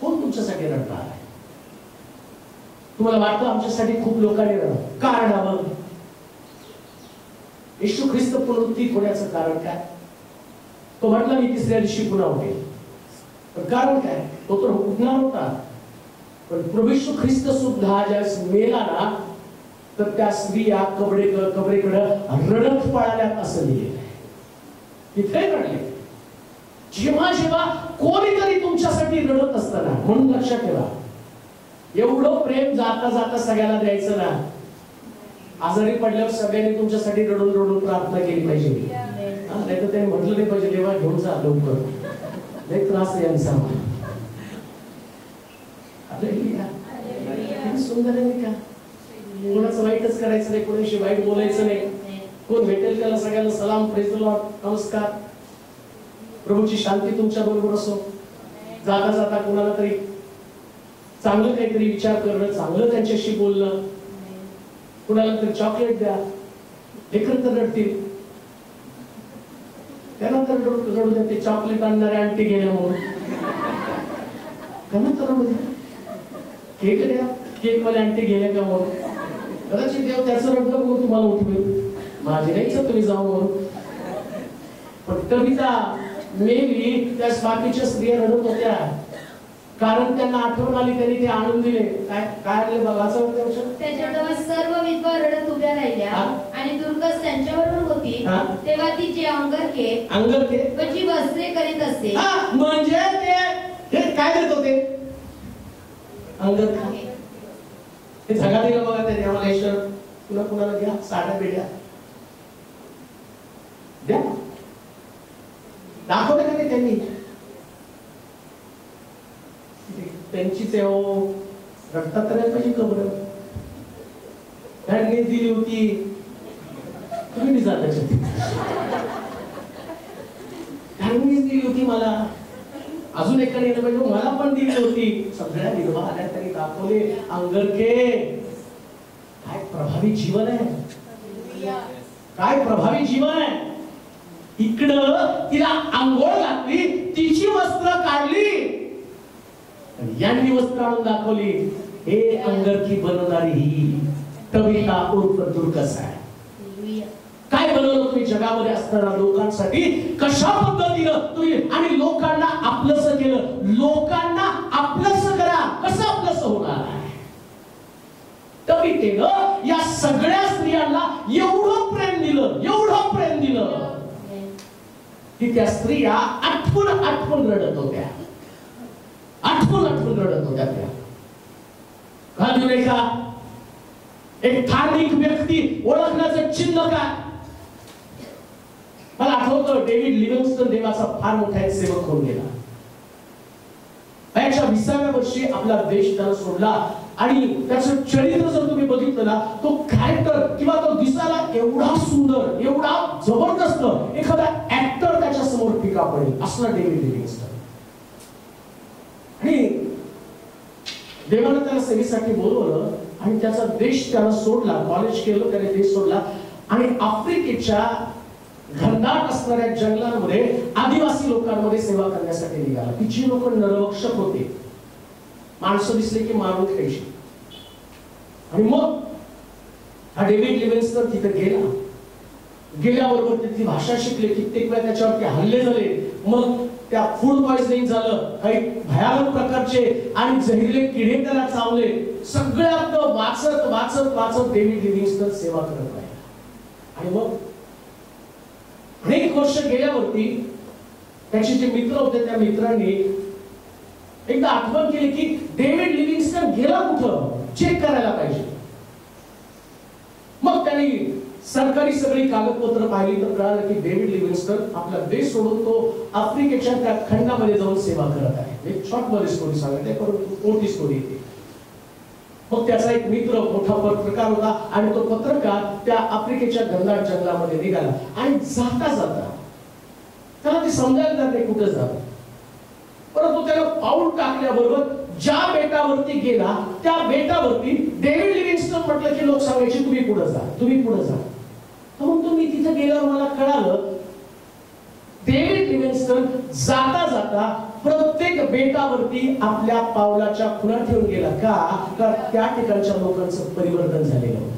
कोण तुमच्यासाठी रडणार आहे? तुम्हाला वाटतं आमच्यासाठी खूप लोकांनी रडलं, का रडावं? येशू ख्रिस्त पुनरुत्थित होण्याचं कारण काय? तो म्हटला, मी तिसऱ्या दिवशी पुन्हा उठेल. पण कारण काय? तो तर उठणार होता, पण प्रभू येशू ख्रिस्त सुद्धा ज्यावेळेस मेला ना, तर त्या स्त्रिया कबरेकडे रडत पळाल्यात असं लिहिलेलं आहे. तिथे रडले. जेव्हा जेव्हा कोणीतरी तुमच्यासाठी रडत असतं ना, म्हणून लक्षात ठेवा, एवढं प्रेम जाता जाता सगळ्याला द्यायचं ना. आजारी पडल्यावर सगळ्यांनी तुमच्यासाठी रडून रडून प्रार्थना केली पाहिजे. नाही तर त्यांनी म्हटलं नाही पाहिजे देवा घेऊन जा लवकर, लय त्रास आहे यांचा. सुंदर आहे का? कोणाचं वाईटच करायचं नाही, कोणाशी वाईट बोलायचं नाही. कोण भेटेल त्याला सगळ्यांना सलाम, प्रेज द लॉर्ड, नमस्कार, प्रभूची शांती तुमच्या बरोबर असो. जाता जाता कोणाला तरी चांगलं काहीतरी विचार करणं, चांगलं त्यांच्याशी बोलणं. कुणाला तरी चॉकलेट द्या, लेकर तर रडतील, त्यांना तर रडू द्या. ते चॉकलेट आणणारे आंटी गेल्या म्हणून त्यांना तर रडू द्या. केक द्या, केक वाले आंटी गेल्या का म्हणून. कदाचित देव त्याचं रडलं म्हणून तुम्हाला उठवेल, माझी नाहीच तुम्ही जाऊ म्हणून. पण कविता मेली, त्या बाकीच्या स्त्रिया रडत होत्या, कारण त्यांना आठवण आली, त्यांनी ते आणून दिले. काय काय आणले बघायचं होतं.
त्याच्याजवळ सर्व विधवा रडत उभ्या राहिल्या आणि दुर्गस त्यांच्याबरोबर होती. तेव्हा ती जे अंगरखे व जी वस्त्रे करीत असते,
म्हणजे ते काय देत होते, अंगरखे. ते जगा दिलं बघा त्यांनी आम्हाला, ईश्वर तुला कुणाला घ्या, साड्या बेड्या द्या, दाखवलं का नाही त्यांनी. त्यांचीच रडतात तर पाहिजे कबर, त्यांनी दिली होती, तुम्ही जा त्याच्यात. त्यांनीच दिली होती मला, अजून एकाने येणं पाहिजे, मला पण दिली होती. सगळ्या विधवा आल्या, त्यांनी दाखवले अंगरखे. काय प्रभावी जीवन आहे, काय प्रभावी जीवन आहे. इकडं तिला आंघोळ घातली, तिची वस्त्र काढली, यांनी वस्त्र आणून दाखवली. हे अंगरखी बनवणारी ही कविता उर्फ दुर्गस आहे. काय बनवलं तुम्ही जगामध्ये असणाऱ्या लोकांसाठी, कशा पद्धतीनं तुम्ही, आणि लोकांना आपलंसं केलं. लोकांना आपलंसं करा, कसं आपलंसं होणार आहे. कवितेनं या सगळ्या स्त्रियांना एवढं प्रेम दिलं, एवढं प्रेम दिलं की त्या स्त्रिया आठवण आठवण रडत होत्या, आठवण आठवण रडत होत्या त्या. अजून एक धार्मिक व्यक्ती ओळखण्याचं चिन्ह काय. मला आठवतं डेव्हिड लिव्हिंगस्टन देवाचा फार मोठा एक सेवक होऊन गेला. त्याच्या 20व्या वर्षी आपला देश त्याला सोडला, आणि त्याचं चरित्र जर तुम्ही बघितलं ना, तो कॅरेक्टर किंवा तो दिसायला एवढा सुंदर, एवढा जबरदस्त, एखादा ऍक्टर त्याच्या समोर फिका पडेल असला डेव्हिड लिव्हिंगस्टन. आणि देवानं त्याला सेवेसाठी बोलवलं आणि त्याचा देश त्याला सोडला. कॉलेज केलं त्याने, देश सोडला आणि आफ्रिकेच्या घनदाट असणाऱ्या जंगलांमध्ये आदिवासी लोकांमध्ये सेवा करण्यासाठी निघाला. की जी लोक नरभक्षक होते, माणसं दिसले की मारून खायची. आणि मग हा डेव्हिड लिव्हिंगस्टन तिथे गेला. गेल्याबरोबर तिथली भाषा शिकले, कित्येक वेळा त्याच्यावरती हल्ले झाले. मग त्या फूड पॉइझनिंग झालं, काही भयानक प्रकारचे आणि जहरीले किडे त्याला चावले. सगळ्यात वाचत वाचत वाचत डेव्हिड लिव्हिंगस्टन सेवा करत राहिला. आणि मग अनेक वर्ष गेल्यावरती त्याचे जे मित्र होते, त्या मित्रांनी एकदा आठवण केली की डेव्हिड लिव्हिंगस्टन गेला कुठं, चेक करायला पाहिजे. मग त्यांनी सरकारी सगळी कागदपत्र पाहिली तर कळालं की डेव्हिड लिव्हिंगस्टन आपला देश सोडून तो आफ्रिकेच्या त्या खंडामध्ये जाऊन सेवा करत आहे. एक शॉर्ट मध्ये स्टोरी सांगते, परंतु मोठी स्टोरी येते. मग त्याचा एक मित्र मोठा पत्रकार होता आणि तो पत्रकार त्या आफ्रिकेच्या घनदाट जंगलामध्ये निघाला. आणि जाता जाता त्याला ते समजायला नाही कुठे जात, परंतु त्याला पाऊल टाकल्याबरोबर ज्या बेटावरती गेला त्या बेटावरती डेव्हिड लिव्हिंगस्टन म्हटलं की लोक सांगायचे तुम्ही पुढे जा, तुम्ही पुढे जा. म्हणून मी तिथे गेल्यावर मला कळालं डेव्हिड लिव्हिंगस्टन जाता जाता प्रत्येक बेटावरती आपल्या पावलाच्या खुणा ठेवून गेला. का त्या ठिकाणच्या लोकांचं परिवर्तन झालेलं होतं.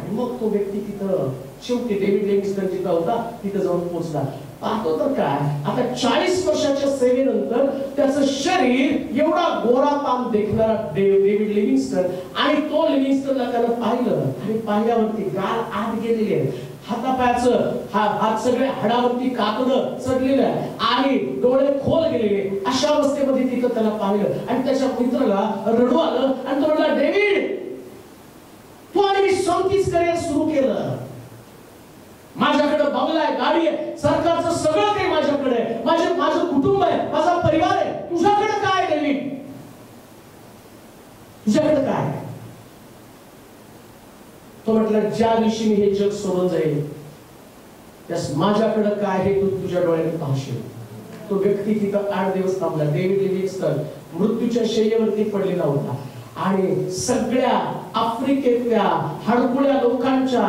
आणि मग तो व्यक्ती तिथं शेवटी डेव्हिड लिव्हिंगस्टन जिथं होता तिथं जाऊन पोहोचला. पाहतो तर काय, आता 40 वर्षाच्या सेवेनंतर त्या त्याचं शरीर एवढा गोरापान देखणारा डेव्हिड लिव्हिंगस्टन, आणि तो लिव्हिंगस्टनला त्यानं पाहिलं आणि पाहिल्यावरती गाल आत गेलेले आहेत, हातापायाचं हात सगळे हाडावरती कातडं चढलेलं आहे आणि डोळे खोल गेलेले, अशा अवस्थेमध्ये तिथं त्याला पाहिलं आणि त्याच्या मित्राला रडू आलं आणि तो म्हणाला, डेव्हिड तू आणि मी सोबतीच करिअर सुरू केलं, माझ्याकडे बंगला आहे, गाडी आहे, सरकारचं सगळं काही माझ्याकडे आहे, माझं कुटुंब आहे, माझा परिवार आहे, तुझ्याकडे काय डेव्हिड, तुझ्याकडे काय? तो म्हटला, ज्या दिवशी मी हे जग सोडून जाईल त्यास माझ्याकडे काय हे तू तुझ्या डोळ्याने पाहशील. तो व्यक्ती तिथं 8 दिवस थांबला. डेव्हिड लिव्हिंगस्टन मृत्यूच्या शय्येवरती पडलेला होता आणि सगळ्या आफ्रिकेतल्या हडकुळ्या लोकांच्या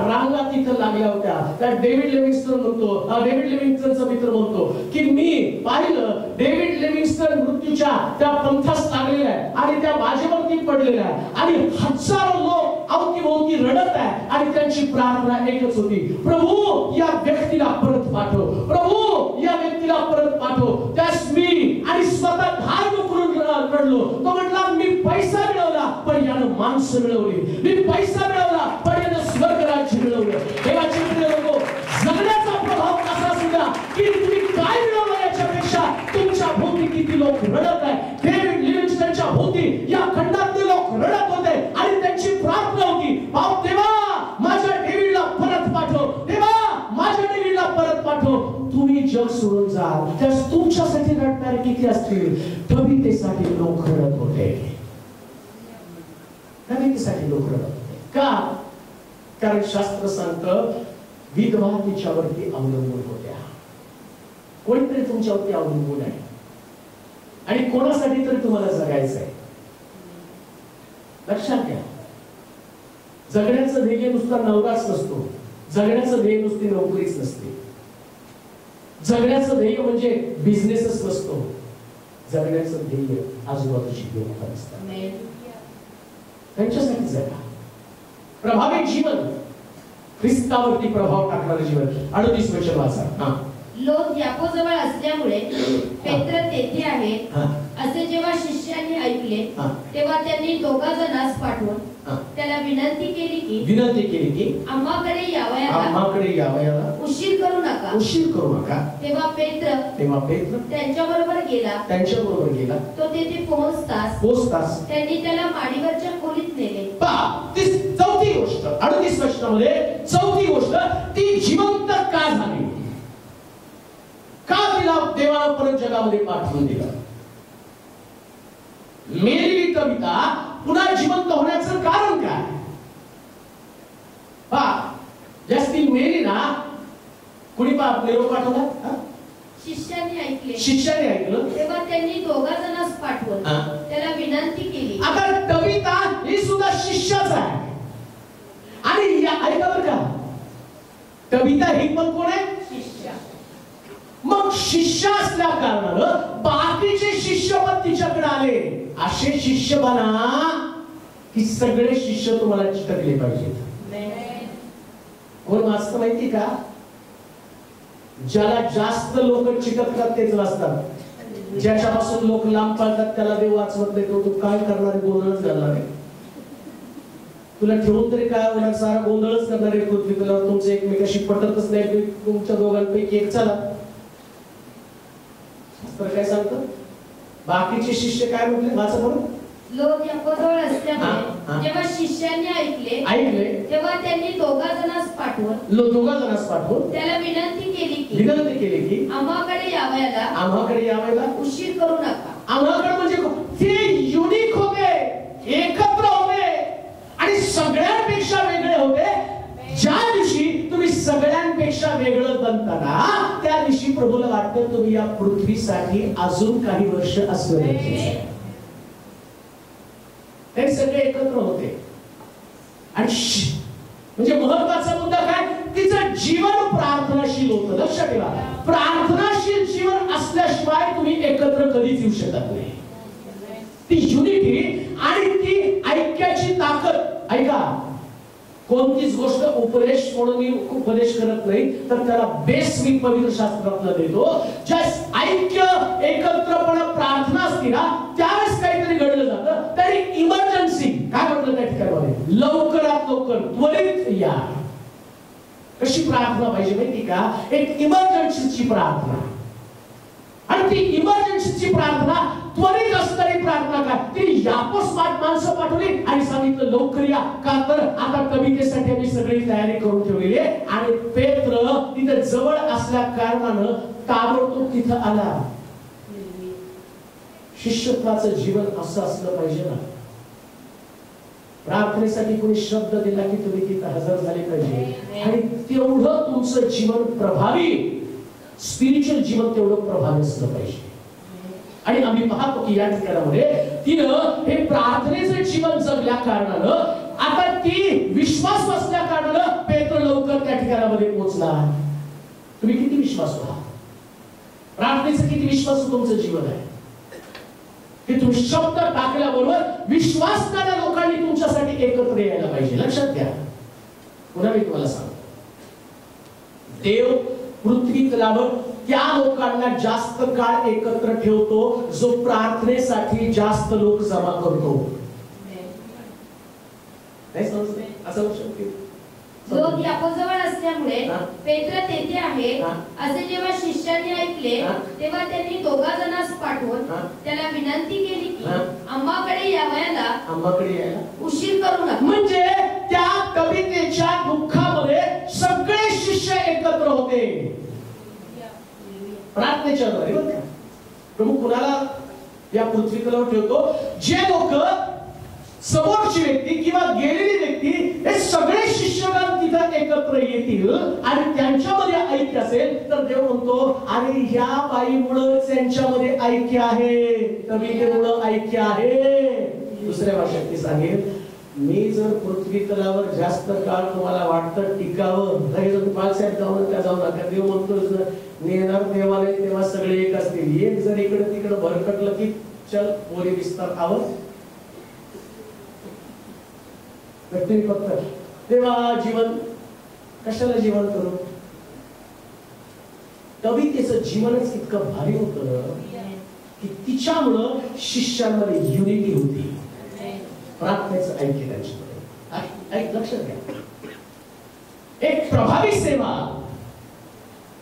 रांगा तिथं लागल्या होत्या. त्या डेव्हिड लिव्हिंगस्टनचा मित्र म्हणतो की मी पाहिलं डेव्हिड लिव्हिंगस्टन मृत्यूच्या त्या पंथास लागलेला आहे आणि त्या बाजेवरती पडलेला आहे आणि हजारो लोक अवतीभोवती रडत आहे आणि त्यांची प्रार्थना एकच होती, प्रभू या व्यक्तीला परत पाठव, प्रभू या व्यक्तीला परत पाठव. त्यास मी आणि स्वतः धार उकरून रडलो. तो म्हटला, मी पैसा मिळवला पण यानं माणसं मिळवली, मी पैसा मिळवला पण यानं स्वर्गराज्य मिळवलं. देवाचे प्रिय लोक, जगण्याचा प्रभाव कसा सुद्धा की तुम्ही काय मिळवलं याच्यापेक्षा तुमच्या भोवती किती लोक रडत आहे. डेव्हिड लिव्हिंगस्टनच्या भोवती या खंडातले लोक रडत होते आणि त्यांची प्रार्थना होती, बाप देवा माझ्या डेव्हिडला परत पाठव, देवा माझ्या डेव्हिडला परत पाठव. तुम्ही जग सोडून जाल त्यास तुमच्यासाठी रडणारे किती असतील. तबितेसाठी लोक रडत होते, तबितेसाठी लोक रडत होते. का? कारण शास्त्र सांगतं विधवा तिच्यावरती अवलंबून होत्या. कोणीतरी तुमच्यावरती अवलंबून आहे आणि कोणासाठी तरी तुम्हाला जगायचं आहे. लक्षात घ्या, जगण्याचं ध्येय नुसता नवराच नसतो, जगण्याचं ध्येय नुसती नोकरीच नसते, जगण्याचं ध्येय म्हणजे बिझनेसच नसतो, जगण्याचं ध्येय आजूबाजूची लोक असतात, त्यांच्यासाठी जगा. प्रभावी जीवन, ख्रिस्तावरती प्रभाव टाकणारं जीवन. 38 वचन वाचा.
लोक याकोजवळ असल्यामुळे पेत्र तेथे आहे असे जेव्हा शिष्यांनी ऐकले तेव्हा त्यांनी 2 जणांस पाठवून त्याला विनंती केली की आम्हाकडे यावयाला उशीर करू नका. तेव्हा पेत्र त्यांच्याबरोबर गेला. तो तेथे पोहोचताच त्यांनी त्याला माडीवरच्या खोलीत नेले.
चौथी गोष्ट 38 वचनामध्ये, चौथी गोष्ट ती जिवंत का झाली, का तिला देवाला परत जगामध्ये पाठवून दिलं. मेलेली कविता पुन्हा जिवंत होण्याचं कारण काय? जास्ती मेली ना, कुणी निरोप पाठवला, शिष्याने ऐकलं
तेव्हा त्यांनी 2 जणांस पाठवून त्याला विनंती केली.
आता कविता ही सुद्धा शिष्याच आहे आणि ऐका बरं का, कविता ही पण कोण आहे?
शिष्य.
मग शिष्य असल्या कारणानं बाकीचे शिष्य पण तिच्याकडे आले. असे शिष्य बना की सगळे शिष्य तुम्हाला चिटकले पाहिजेत. कोण वाचतं माहिती का? ज्याला जास्त लोक चिटकतात तेच वाचतात. ज्याच्यापासून लोक लांब पळतात त्याला देव वाचवत नाही. तो काय करणार, गोंधळच घालणार आहे. तुला ठेवून तरी काय होणार, सारा गोंधळच करणार आहे पृथ्वी तलावर. तुमचं एकमेकाशी पटतच नाही, तुमच्या दोघांपैकी एक चला. काय सांगतं? बाकीचे शिष्य काय म्हटले, वाचा म्हणून.
लोक याकोजवळ असल्यामुळे जेव्हा शिष्यांनी ऐकले तेव्हा त्यांनी 2 जणांस पाठवून त्याला विनंती केली की आम्हाकडे यावयाला उशीर करू नका.
आम्हाकडे म्हणजे ते युनिक होते, एकत्र होते आणि सगळ्यांपेक्षा वेगळे होते. ज्या दिवशी तुम्ही सगळ्यांपेक्षा वेगळं बनता त्या दिवशी प्रभूला वाटतं तुम्ही या पृथ्वीसाठी अजून काही वर्ष असलं पाहिजे. हे सगळे एकत्र होते आणि म्हणजे महत्वाचा मुद्दा काय, तिचं जीवन प्रार्थनाशील होतं. लक्षात ठेवा, प्रार्थनाशील जीवन असल्याशिवाय तुम्ही एकत्र कधीच येऊ शकत नाही. ती युनिटी आणि ती ऐक्याची ताकद. ऐका, कोणतीच गोष्ट उपदेश म्हणून मी उपदेश करत नाही, तर त्याला बेस मी पवित्र शास्त्रातला देतो. ऐक्य, एकत्रपणे प्रार्थना का त्यावेळेस काहीतरी घडलं जातं, तरी इमर्जन्सी काय म्हटलं त्या ठिकाणी, लवकरात लवकर त्वरित या. कशी प्रार्थना पाहिजे माहिती का, एक इमर्जन्सीची प्रार्थना. आणि ती इमर्जन्सीची प्रार्थना त्वरित असणारी प्रार्थना काय, ती यापोस माणसं पाठवली आणि सांगितलं लवकर या, का तर आता कवितेसाठी आम्ही सगळी तयारी करून ठेवलेली आहे. आणि पेत्र तिथे जवळ असल्या कारणानं ताबडतोब तिथं आला. शिष्यत्वाचं जीवन असं असलं पाहिजे ना. प्रार्थनेसाठी कोणी शब्द दिला की तुम्ही तिथं हजर झाले पाहिजे. आणि तेवढं तुमचं जीवन प्रभावी, स्पिरिच्युअल जीवन तेवढं प्रभावी असलं पाहिजे. आणि आम्ही पाहतो की या ठिकाणामध्ये तिनं हे प्रार्थनेचं जीवन जगल्या कारणानं, आता ती विश्वास असल्या कारणानं पेत्र लवकर त्या ठिकाणामध्ये पोहोचला. तुम्ही किती विश्वासू आहात? प्रार्थनेचं किती विश्वासू तुमचं जीवन आहे की तुम्ही शब्द टाकल्याबरोबर विश्वासणाऱ्या लोकांनी तुमच्यासाठी एकत्र यायला पाहिजे. लक्षात घ्या. पुन्हा मी तुम्हाला सांगतो, देव पृथ्वी तलावर त्या लोकांना जास्त काळ एकत्र ठेवतो जो प्रार्थनेसाठी जास्त लोक जमा करतो. नाही समजले? असं लक्षात ठेव.
लोक यापोजवळ असल्यामुळे पेत्र तेथे आहे असे जेव्हा शिष्यांनी ऐकले, तेव्हा त्यांनी दोघा जणांस पाठवून त्याला विनंती केली की आम्हाकडे यायला उशीर करू नका.
म्हणजे त्या कवितेच्या दुःखामध्ये सगळे शिष्य एकत्र होते प्रार्थनेच्या द्वारे. प्रभू कुणाला या पृथ्वी तलावर ठेवतो, जे लोक समोरची व्यक्ती किंवा गेलेली व्यक्ती हे सगळे शिष्यगण तिथं एकत्र येतील आणि त्यांच्यामध्ये ऐक्य असेल तर देव म्हणतो अरे ह्या बाईमुळे त्यांच्यामध्ये ऐक्य आहे, कवितेमुळे ऐक्य आहे. दुसऱ्या भाषेत ती सांगेल, मी जर पृथ्वी तलावर जास्त काळ तुम्हाला वाटतं टिकावं, बाळासाहेब जाऊन त्या जाऊ नका. देव म्हणतो नेणार देवालय तेव्हा सगळे एक असतील. एक जर इकडे तिकडे भरकटलं की चल पोरी दिसतात आवाज. तुम्ही फक्त तेव्हा जीवन कशाला जीवन करू. कवितेचं जीवनच इतकं भारी होतं की तिच्यामुळं शिष्यांमध्ये युनिटी होती, प्रार्थनेचं ऐक्य त्यांच्यामध्ये. लक्षात घ्या, एक प्रभावी सेवा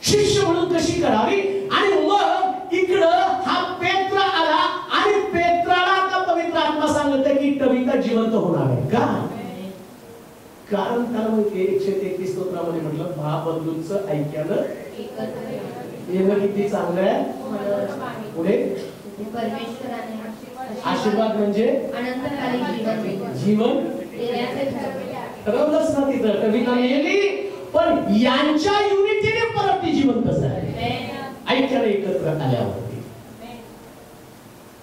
शिष्य म्हणून कशी करावी. आणि मग इकडं हा पेत्र आला आणि पेत्राला आता पवित्र आत्मा सांगत की कविता जिवंत होणार आहे. का? कारण त्याला माहिती 133 स्तोत्रामध्ये म्हटलं महाबंधूंचं ऐक्यानं येणं किती चांगलं आहे. पुढे आशीर्वाद म्हणजे जीवन ठरवलंच ना तिथं. कविता नेली पण यांच्या युनिटीने परत ती जिवंत झाली ऐक्याने एकत्र आल्यावरती.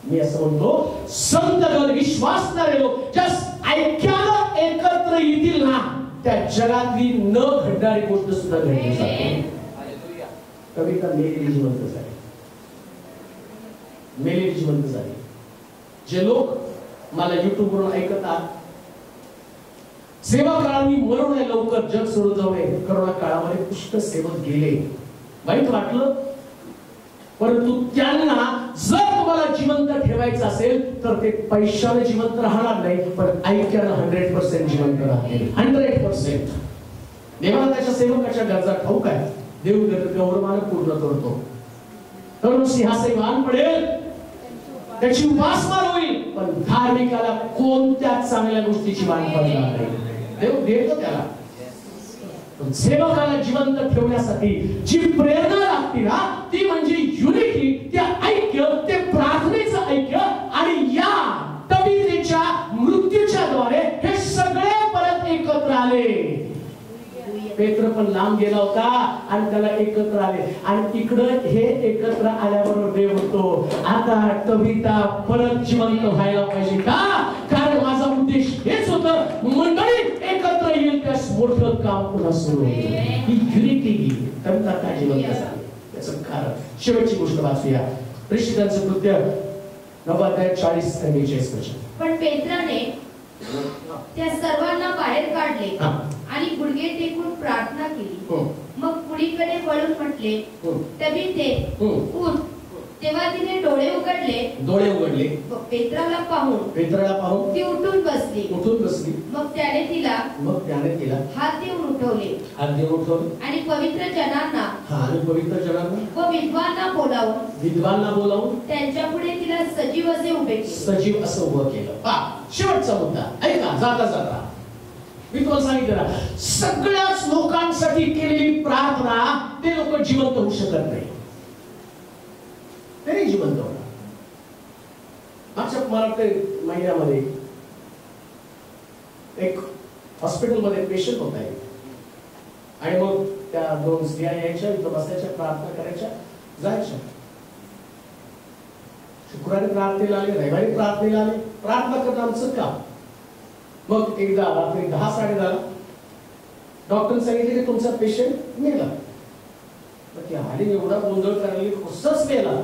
मी असं म्हणतो संतगण विश्वासणारे लोक जस्ट ऐक्यानं एकत्र येतील ना, त्या जगातली न घडणारी गोष्ट सुद्धा घडली जाते. कविता मेलेली जिवंत झाली, मेलेली जिवंत झाली. जे लोक मला युट्यूब वरून ऐकतात, सेवा काळाने मरून लवकर जग सोडून जाऊ नये. करोना काळामध्ये पुष्कळ सेवक गेले, वाईट वाटलं. परंतु त्यांना जर तुम्हाला जिवंत ठेवायचं असेल तर ते पैशाने जिवंत राहणार नाही, पण ऐक्यानं 100% जिवंत राहतील. 100%. देवाला त्याच्या सेवकाच्या गरजा ठाऊक आहे. देव गौरवानं पूर्ण करतो. तरुण सिंहासनी मान पडेल, त्याची उपासमार होईल, पण धार्मिकाला कोणत्या चांगल्या गोष्टीची मान पडणार नाही. देव देतो त्याला. पण सेवकाला जिवंत ठेवण्यासाठी जी प्रेरणा लागते ना, ती म्हणजे युनिटी, ते ऐक्य, ते प्रार्थनेचं ऐक्य. आणि या कवितेच्या मृत्यूच्या द्वारे हे सगळे परत एकत्र आले. पेत्र पण लांब गेला होता आणि त्याला एकत्र आले. आणि इकडं हे एकत्र आल्याबरोबर देव म्हणतो आता कविता परत जिवंत व्हायला पाहिजे. का? कारण माझा उद्देश हेच होतं, मंडळी एकत्र येईल त्यास मोठं काम पुन्हा सुरू होईल. ही युनिटी कविता काय जिवंत झाली त्याचं कारण. शेवटची गोष्ट वाचूया, प्रेषितांचं कृत्य 9 अध्याय 40 आणि 41 वचन.
पण पेत्राने त्या सर्वांना बाहेर काढले आणि गुडघे टेकून प्रार्थना केली. मग पुढीकडे वळून म्हटले तबिथे उठ. तेव्हा तिने डोळे उघडले
डोळे उघडले.
पेत्राला पाहून ती उठून बसली. मग त्याने तिला हात देऊन उठवले. आणि पवित्र जनांना व विद्वांना बोलावून त्यांच्या पुढे तिला सजीव असे उभं
केलं. शेवटचा मुद्दा ऐका. जाता मी तुम्हाला सांगितलं, सगळ्याच लोकांसाठी केलेली प्रार्थना ते लोक जिवंत होऊ शकत नाही. ते जिवंत होणार. मागच्या मला महिन्यामध्ये एक हॉस्पिटलमध्ये पेशंट होता आणि मग त्या 2 स्त्रिया यायच्या, इथं बसायच्या, प्रार्थना करायच्या, जायच्या. शुक्रवारी प्रार्थनेला आले, रविवारी प्रार्थनेला आले. प्रार्थना करणं आमचं काम. मग एकदा रात्री 10-10:30 डॉक्टर सांगितले की तुमचा पेशंट मेला. मग ती आली, एवढा गोंधळ करायला, कसंच मेला.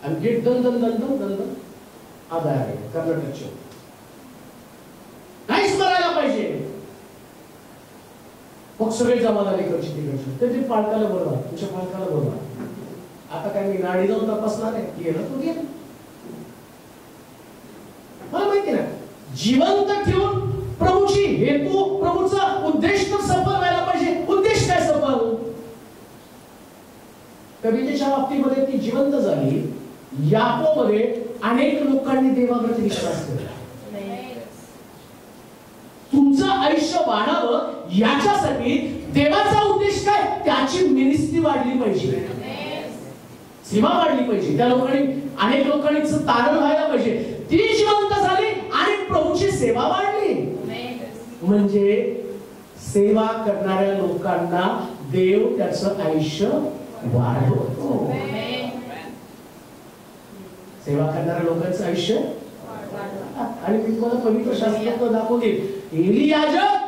आणि गेट दंद आधार कर्नाटकचे नाहीच मरायला पाहिजे. मग सगळे जमा झाले तिकडचे. ते पालकाला बोलवा, तुमच्या पालकाला बोलवा. आता काय मी नाडी जाऊन तपासणार आहे? गेलं तू गेलं. मला माहिती ना, जिवंत ठेवून प्रभूची हेतू, प्रभूचा उद्देश तर सफल व्हायला पाहिजे. उद्देश काय सफल? कवितेच्या बाबतीमध्ये ती जिवंत झाली. याकोबमध्ये अनेक लोकांनी देवावरती विश्वास ठेवला. तुमचं आयुष्य वाढावं याच्यासाठी देवाचा उद्देश काय? त्याची मिनिस्ट्री वाढली पाहिजे, सेवा वाढली पाहिजे. त्या लोकांनी, अनेक लोकांनी तारण व्हायला पाहिजे. ती जिवंत झाली आणि प्रभूची सेवा वाढली. म्हणजे सेवा करणाऱ्या लोकांना देव त्याचं आयुष्य वाढवतो. सेवा करणाऱ्या लोकांचं आयुष्य. आणि मी तुम्हाला पवित्र शास्त्रात दाखवते, एली याजक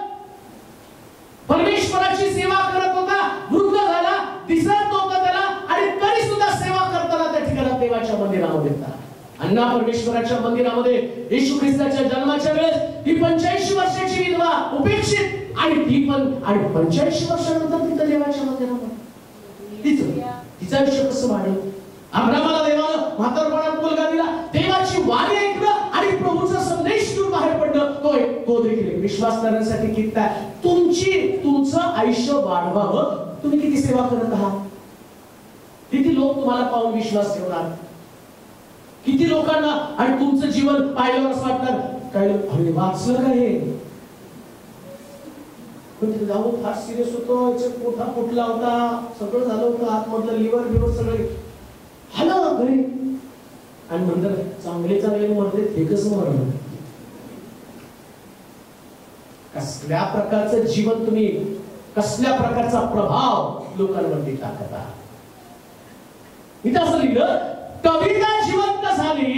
परमेश्वराची सेवा करत होता, वृद्ध झाला, दिसत नव्हता त्याला, आणि तरी सुद्धा सेवा करताना त्या ठिकाणी देवाच्या मंदिरामध्ये येतात. अण्णा परमेश्वराच्या मंदिरामध्ये येशू ख्रिस्ताच्या जन्माच्या वेळेस ही 85 वर्षाची विधवा उपेक्षित, आणि ती पण, आणि 85 वर्षानंतर तिथं देवाच्या मंदिरामध्ये तिचं आयुष्य कसं वाढलं. अब्रामाला देवानं म्हातारपणात मुलगा दिला, देवाची वाणी ऐकलं आणि प्रभूचा संदेश घेऊन बाहेर पडलं. तो देखील विश्वास करण्यासाठी किती आहे. तुमचं आयुष्य वाढवावं, तुम्ही किती सेवा करत आहात. किती लोक तुम्हाला पाहून विश्वास ठेवणार, किती लोकांना. आणि तुमचं जीवन पाहिल्यावर असं वाटणार, काय अरे वाचलं काय हे, पण जाऊन फार सिरियस होतो, पोटा फुटला होता, सगळं झालं होतं, आतमधलं लिव्हर सगळे हॅलो घरी. आणि नंतर चांगले म्हणते ते कसं मरण. कसल्या प्रकारचं जीवन तुम्ही, कसल्या प्रकारचा प्रभाव लोकांवरती टाकत आहात. इथं असं लिहिलं, कविता जिवंत झाली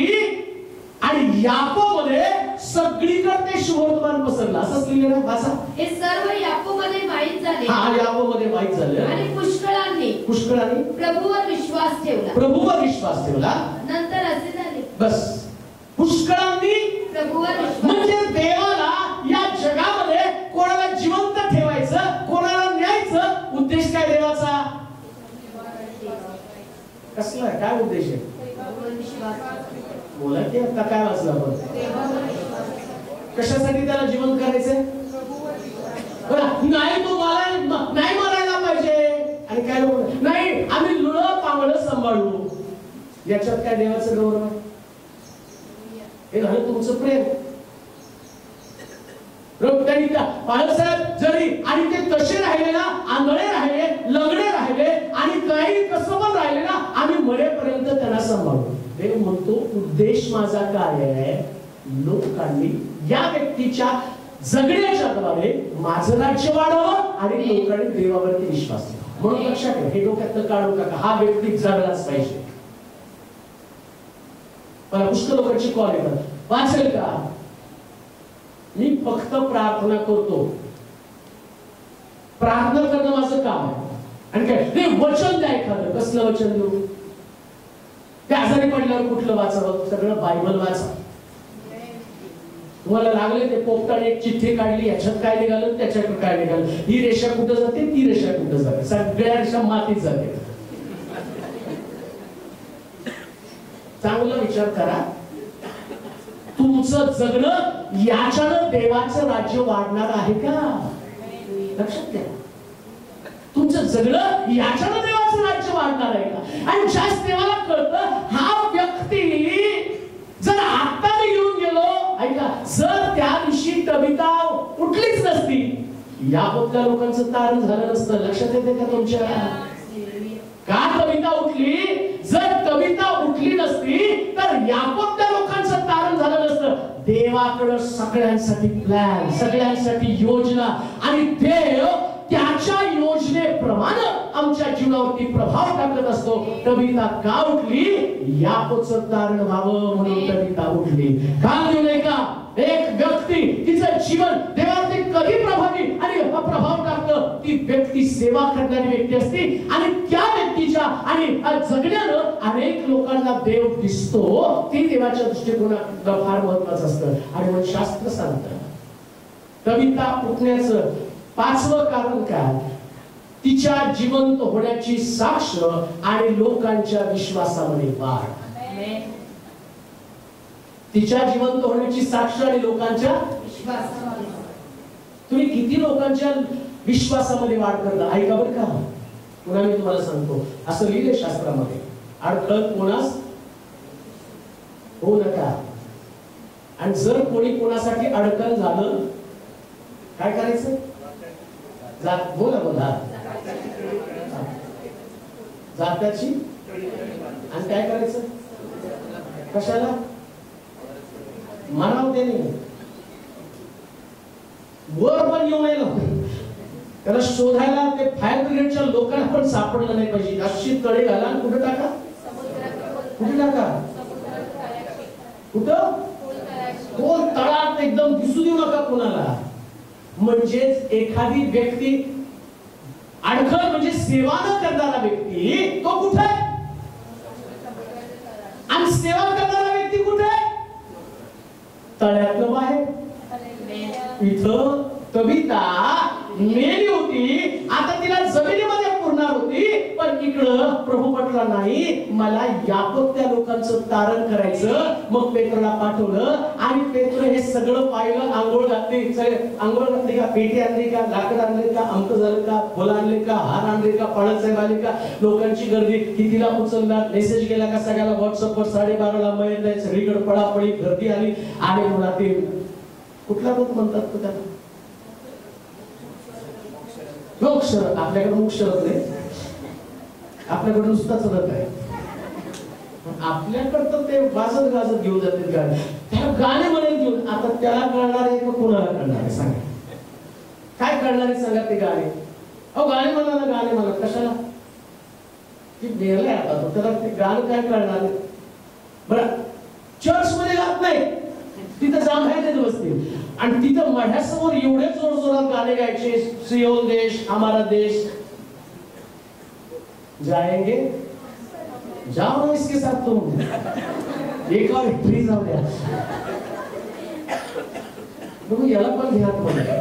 आणि याकोबमध्ये सगळीकडे ते शुभवर्तमान पसरलं. असंच लिहिलं ना, वाचा.
हे सर्व याकोबमध्ये माहीत झाले.
हा, याकोबमध्ये माहीत झालं.
आणि पुष्कळांनी प्रभूवर विश्वास ठेवला. नंतर असे झाले.
बस, पुष्कळांनी
प्रभूवर विश्वास.
म्हणजे देवाला या जगामध्ये कोणाला जिवंत ठेवायचं, कोणाला न्यायचं. उद्देश काय देवाचा? कसला, काय उद्देश आहे? बोला की आता काय वाचलं आपण? कशासाठी त्याला जिवंत करायचंय? नाही, तो मला नाही मारायला पाहिजे. आणि काय लोक नाही, आम्ही लुळं पावलं सांभाळू. याच्यात काय देवाचं गौरव आहे? हे झालं तुमचं प्रेम. बाळासाहेब जरी, आणि ते तसे राहिले ना, आंधळे राहिले, लंगडे राहिले, आणि काही कसं पण राहिले ना, आम्ही मरेपर्यंत त्यांना सांभाळू. देव म्हणतो, उद्देश माझा काय आहे? लोकांनी या व्यक्तीच्या जगण्याच्या द्वारे माझं राज्य वाढावं आणि लोकांनी देवावरती विश्वास ठेवा. म्हणून लक्षात ठेवा, हे डोक्यातलं काढू नका, हा व्यक्ती जगलाच पाहिजे. मला पुष्कळ लोकांची कॉल येतात, वाचेल का? मी फक्त प्रार्थना करतो. प्रार्थना करणं माझं काम आहे. आणि काय ते वचन द्या, एखादं कसलं वचन देऊ? ते आजारी पडल्यावर कुठलं वाचावं? सगळं बायबल वाचा. तुम्हाला लागले ते पोपटाने एक चिठ्ठी काढली, याच्यात काय निघालं, त्याच्यात काय निघालं, ही रेषा कुठं जाते, ती रेषा कुठं जाते, सगळ्या रेषा मातीत जाते. चांगला विचार करा, तुमचं जगणं याच्यानं देवाचं राज्य वाढणार आहे का? लक्षात घ्या, तुमचं जगणं याच्यानं देवाचं राज्य वाढणार आहे का? आणि ज्याच देवाला कळतं हा व्यक्ती जर आता मी घेऊन गेलो, ऐका, जर त्या दिवशी कविता उठलीच नसती, याबद्दल लोकांचं तारण झालं नसतं. लक्षात येते का तुमच्या? का कविता उठली? जर कविता उठली नसती तर याबद्दल लोकांचं तारण झालं नसतं. देवाकडे सगळ्यांसाठी प्लॅन, सगळ्यांसाठी योजना, आणि देव त्याच्या योजनेप्रमाणे आमच्या जीवनावरती प्रभाव टाकत असतो. कविता का उठली? याचं तारण व्हावं म्हणून कविता उठली. का नाही का? एक व्यक्ती तिचं जीवन देवावरती कधी प्रभावी आणि प्रभाव टाकतं, ती व्यक्ती सेवा करणारी व्यक्ती असते, आणि त्या व्यक्तीच्या आणि जगण्यानं अनेक लोकांना देव दिसतो. ती देवाच्या दृष्टिकोनातून फार महत्वाचं असतं. आणि मग शास्त्र सांगतं कविता उठण्याचं 5वं कारण काय? तिच्या जिवंत होण्याची साक्ष आणि लोकांच्या विश्वासामध्ये वाढ. तिच्या जिवंत होण्याची साक्ष आणि लोकांच्या विश्वासामध्ये. तुम्ही किती लोकांच्या विश्वासामध्ये वाढ करता? ऐका बरं का, पुन्हा मी तुम्हाला सांगतो, असं लिहिलंय शास्त्रामध्ये, अडखळ कोणास होऊ नका. आणि जर कोणी कोणासाठी अडकण झालं, काय करायचं? बोला बोला, जात्याची. आणि काय करायचं? कशाला? म्हणाव त्याने वर पण येऊ नये, त्याला शोधायला ते फायर ब्रिगेडच्या लोकांना पण सापडलं नाही पाहिजे. अशी तळे घाला, कुठे टाका? कुठे टाका? कुठं? कोण तळात एकदम दिसू देऊ नका कोणाला. म्हणजेच एखादी व्यक्ती अडखळ म्हणजे सेवा न करणारा व्यक्ती तो कुठे? आणि सेवा करणारा व्यक्ती कुठे? तळ्यातलं बाहेर. इथं कविता मेली होती, आता तिला जमिनीमध्ये पुरणार होती, पण इकडं प्रभू म्हटला नाही, मला यापत त्या लोकांचं तारण करायचं. मग पेत्रला पाठवलं, आणि पेत्र हे सगळं पाहिलं. आंघोळ घातली, आंघोळ घातली का? पेटी आणली का? लाकड आणले का? अमक झालं का? फुलं आणले का? हार आणले का? पाळत साहेब आले का? लोकांची गर्दी कितीला उचलला? मेसेज गेला का सगळ्याला व्हॉट्सअपवर? 12:30ला मैल सगळीकडे पळापळी गर्दी आली. आणि मला ते कुठला रथ म्हणतात तो त्याला? मोक्षरथ. आपल्याकडे मोक्षरथ नाही, आपल्याकडे नुसताच रथ आहे. आपल्याकडे तर ते वाजत गाजत घेऊन जाते गाणे, त्याला गाणे म्हणत घेऊन. आता त्याला कळणार आहे का कोणाला कळणार आहे? सांगा, काय कळणार आहे? सांगा ते गाणे. अहो गाणे म्हणा ना, गाणे म्हणा. कशाला? ती मेलय आता तो, त्याला ते गाणं काय कळणार आहे? बरं, चर्च मध्ये जात नाही, तिथं जांभायला बसते, आणि तिथं माझ्यासमोर एवढे जोर जोरात गाणे गायचे, सियोन देश हमारा देश, जाएंगे जाओ ना इसके साथ तुम, एक और विक्ट्री जाऊ द्या. तुम्ही याला पण ध्यान बघा.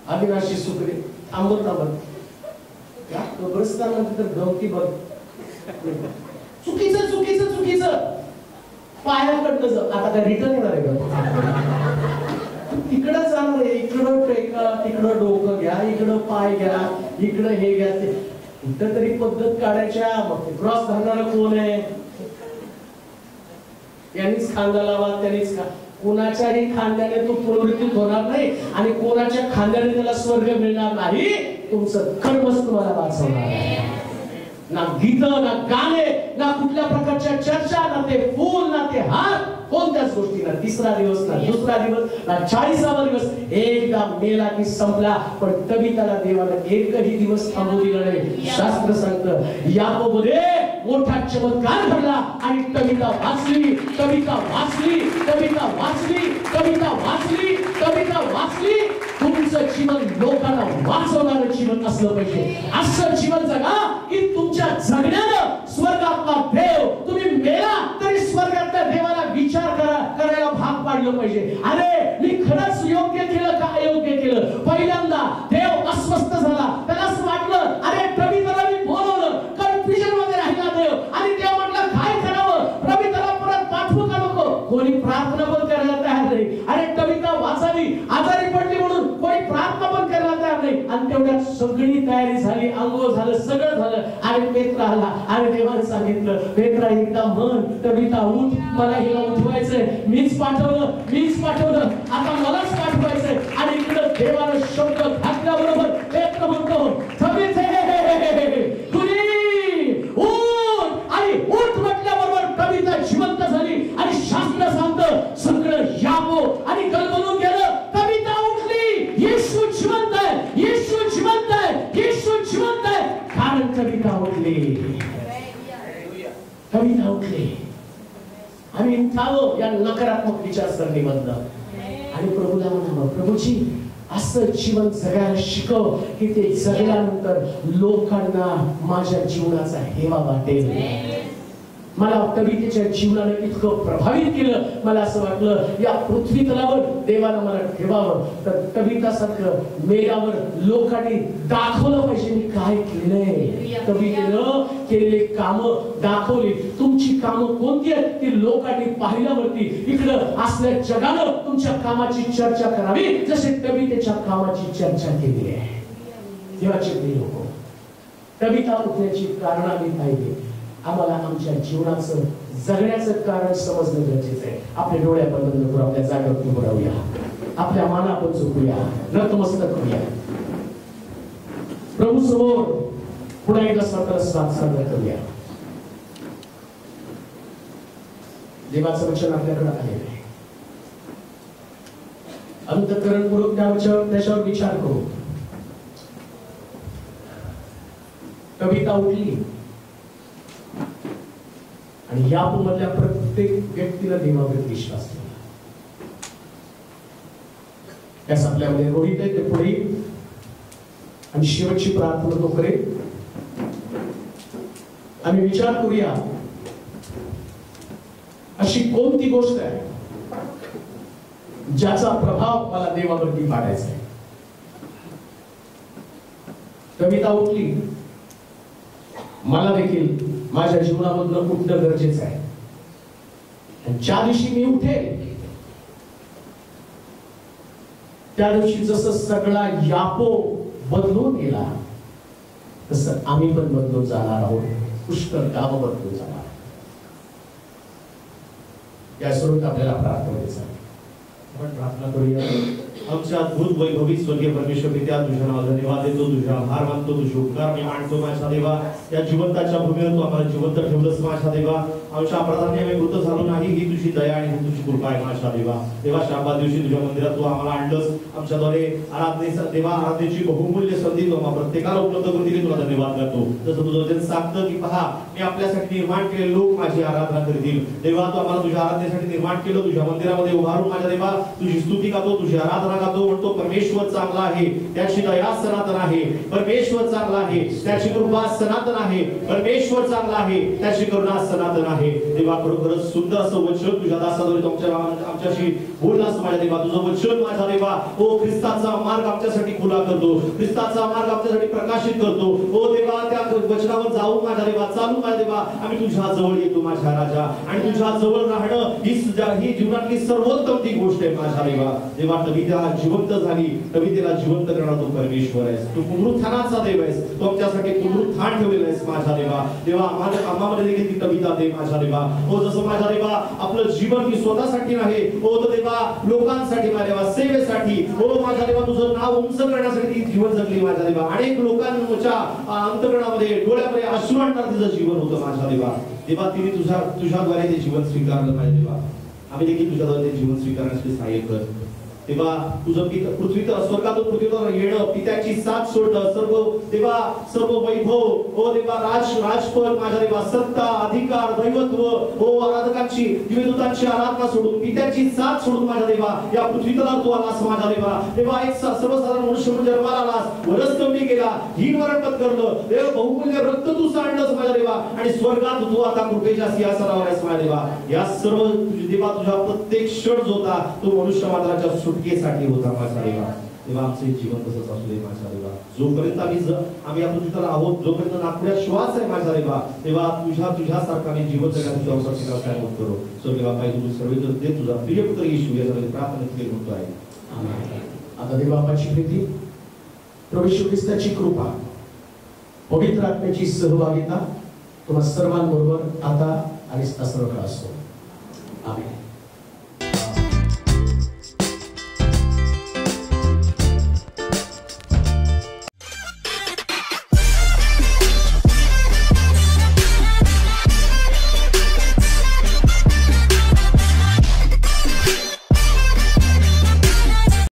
अविनाशी सुकरे अमृताबत या कब्रस्तानमध्ये तर गवती बघ, चुकीचं चुकीचं चुकीचं. पायाकडनं जाऊ. आता काय रिटर्न येणार आहे का? तिकडं जाणार आहे, इकडं टेका, तिकडं डोकं घ्या, इकडं पाय घ्या, इकडं हे घ्या. ते कुठं तरी पद्धत काढायच्या. मग ते क्रॉस घालणारा कोण आहे? यांनीच खांदा लावा, त्यांनीच खा. कोणाच्याही खांद्याने तो पुनरुत्थित होणार नाही, आणि कोणाच्या खांद्याने त्याला स्वर्ग मिळणार नाही. तुमचं कर्मच तुम्हाला वाचवणार आहे. ना गीत, ना गाणे, ना कुठल्या प्रकारच्या चर्चा, ना ते फूल, ना ते हार, कोणत्याच गोष्टी. ना तिसरा दिवस, ना दुसरा दिवस, ना 40वा दिवस. एकदा मेला की संपला. पण कविताला देवाला एकही दिवस थांबू दिला नाही. शास्त्र सांगतं याकोबमध्ये मोठा चमत्कार घडला, आणि कविता वाचली, कविता वाचली, कविता वाचली, कविता वाचली, कविता वाचली. तुमचं जीवन लोकांना वाचवणारं जीवन असलं पाहिजे. असं जीवन जगा की तुमच्या जगण्यानं स्वर्गातला देव, तुम्ही मेला तरी स्वर्गातल्या देवाला विचार करायला भाग पाडलं पाहिजे. अरे मी खरंच योग्य केलं का अयोग्य केलं? पहिल्यांदा देव अस्वस्थ झाला, त्याला असं वाटलं अरे कविताला मी बोलवलं, कन्फ्युजन मध्ये राहिला देव, आणि देव म्हटलं काय सगळी तयारी झाली, अंघोळ झालं, सगळं झालं आणि पेत्रा आला आणि देवाने सांगितलं, पेत्रा एकदा म्हण, तबिथा उठ, मला हिला उठवायचंय, मीच पाठवलं, आता मलाच पाठवायचंय. आणि इकडे देवाने शब्द घातल्याबरोबर पेत्र म्हणतो, तबिथे आणि उठ म्हटल्याबरोबर तबिथा जिवंत झाली. आणि शास्त्र सांगतं सगळं यापो आणि गलबलून गेलं. तबिथा उठली. येशू जिवंत आहे, येशू जिवंत आहे, येशू जिवंत आहे. कारण तबिथा उठली, तबिथा उठली. आम्ही उठावं या नकारात्मक विचारसरणीमधनं आणि प्रभूला म्हणावं, प्रभूजी असं जीवन जगायला शिकव की ते जगल्यानंतर लोकांना माझ्या जीवनाचा हेवा वाटेल. मला तबिथेच्या जीवनाने इतकं प्रभावित केलं, मला असं वाटलं या पृथ्वी तलावर देवानं मला ठेवावं, तर तबिथासारखं मेल्यावर लोकांनी दाखवलं पाहिजे मी काय केलंय. तबिथेनं केलेले कामं दाखवली. तुमची कामं कोणती आहेत ती लोकांनी पाहिल्यावरती इकडं असल्या जगानं तुमच्या कामाची चर्चा करावी, जसे तबिथेच्या कामाची चर्चा केली आहे. देवाचे प्रिय लोक, तबिथा उठण्याची कारण आम्ही पाहिजे. आम्हाला आमच्या जीवनाचं जगण्याचं कारण समजणं गरजेचं आहे. आपले डोळे आपण बंद करू, आपल्या जागेवर उभं राहूया, आपल्या मान आपण झोपूया, नतमस्तक करूया, प्रभू समोर पुन्हा एकदा सादर करूया. देवाचं वचन आपल्याकडे आलेलं आहे. अंतःकरणपूर्वक त्याच्यावर विचार करू. तबिथा उठली आणि या मधल्या प्रत्येक व्यक्तीला देवावर विश्वास ठेवला. त्यास आपल्यामध्ये रोहित आहे ते पुढे आणि शेवटची प्रार्थना तो करेल. आम्ही विचार करूया अशी कोणती गोष्ट आहे ज्याचा प्रभाव मला देवावरती पाडायचा आहे. तबिथा उठली, मला देखील माझ्या जीवनामधून उठणं गरजेचं आहे. ज्या दिवशी मी उठेल त्या दिवशी जसं सगळा यापो बदलून गेला तसं आम्ही पण बदलून जाणार आहोत. पुष्कळ गाव बदलून जाणार. या स्वरूपात आपल्याला प्रार्थना करायचं आहे. आपण प्रार्थना करूया.
आमच्या अद्भुत वैभवी स्वर्गीय परमेश्वर पित्या, तुझ्या नावाला धन्यवाद देतो, तुझ्या आभार मानतो, तुझे उपकार मी मानतो माझ्या देवा. या जिवंताच्या भूमीवर तू आम्हाला जिवंत ठेवलंस माझ्या देवा. आमच्या अपराधाने आम्ही मृत झालो नाही, ही तुझी दया आणि ही तुझी कृपा आहे माझ्या देवा. देवा शाबाद दिवशी तुझ्या मंदिरात तू आम्हाला आणलंस. आमच्याद्वारे आराधनेचा देवा आराधनेची बहुमूल्य संधी तू आम्हाला प्रत्येकाला उपलब्ध करून दिली. तुला धन्यवाद करतो. जसं तुझं वचन सांगतं की पहा, मी आपल्यासाठी निर्माण केलेले लोक माझी आराधना करतील. देवा तू आम्हाला तुझ्या आराधनेसाठी निर्माण केलं. तुझ्या मंदिरामध्ये उभारून माझ्या देवा तुझी स्तुती गातो, तुझी आराधना गातो. म्हणतो परमेश्वर चांगला आहे, त्याची दया सनातन आहे. परमेश्वर चांगला आहे, त्याची कृपा सनातन आहे. परमेश्वर चांगला आहे, त्याची करुणा सनातन आहे. देवा खरोखरच सुंदर असं वचन तुझ्या दासाद्वारे आमच्याशी बोललास माझ्या देवा. तुझं वचन माझ्या देवा ओ ख्रिस्ताचा मार्ग आमच्यासाठी खुला करतो, ख्रिस्ताचा मार्ग आमच्यासाठी प्रकाशित करतो. ओ देवा त्या वचनावर जाऊन माझ्या देवा चालून माझ्या देवा आम्ही तुझ्या जवळ येतो माझ्या राजा. आणि तुझ्या जवळ राहणं ही जीवनातली सर्वोत्तम ती गोष्ट आहे माझ्या देवा. देवा तबिथा जिवंत झाली, तबिथेला जिवंत करणारा तो परमेश्वर आहेस. तू पुनरुत्थानाचा देव आहेस. तू आमच्यासाठी पुनरुत्थान ठेवलेलं आहेस माझ्या देवा. देवा आम्हाला देखील ती तबिथा दे माझ्या देवा. ओ जसं माझ्या देवा आपलं जीवन ही स्वतःसाठी नाही, ओ तो देवा लोकांसाठी माझ्या देवा, सेवेसाठी, ओ माझ्या देवा तुझं नाव उंच करण्यासाठी ती जीवन जगली माझ्या देवा. अनेक लोकांच्या अंतःकरणामध्ये डोळ्यामध्ये अश्रू आणणार तिचं जीवन होतं माझ्या देवा. देवा तिने तुझ्याद्वारे ते जीवन स्वीकारलं माझ्या देवा. आम्ही देखील तुझ्याद्वारे ते जीवन स्वीकारण्यासाठी सहाय्य कर. तेव्हा तुझं पृथ्वी स्वर्गातून पृथ्वीवर येणं, पित्याची साथ सोडणं, सर्व वैभव, ओ देवा राजपद माझ्या देवा, सत्ता अधिकार दैवत्व, ओ आराधकांची दिव्यदूतांची आराधना सोडून, पित्याची साथ सोडून माझ्या देवा या पृथ्वीतला तू आलास माझ्या देवा. तेव्हा एक सर्वसाधारण मनुष्य म्हणून जन्माला आलास, वरस्तंभी गेला, हीन वरण पत्करलं, देव बहुमूल्य रक्त तू सांडलंस माझ्या देवा. आणि स्वर्गात तू आता कृपेच्या सिंहासनावर आहेस माझ्या देवा. या सर्व देवा तुझ्या प्रत्येक क्षण जो होता तो मनुष्य मात्राच्या सुटकेसाठी होता माझ्या देवा. तेव्हा आमचे जीवन तसंच असू दे माझ्या देवा. जोपर्यंत आम्ही आपण तिथं आहोत, जोपर्यंत नागपुरात श्वास आहे माझ्या देवा, तेव्हा तुझ्यासारखा आम्ही जीवन जगण्याची अवसर काय होत करो. सो देवा काही तुम्ही सर्व दे तुझा प्रिय पुत्र येशू यासाठी प्रार्थना केली म्हणतो आहे.
आता देवा बापाची प्रीती प्रभू येशू ख्रिस्ताची कृपा, पवित्र आत्म्याची सहभागिता तुम्हा सर्वांबरोबर आता आणि सर्व काळ असो. आमेन.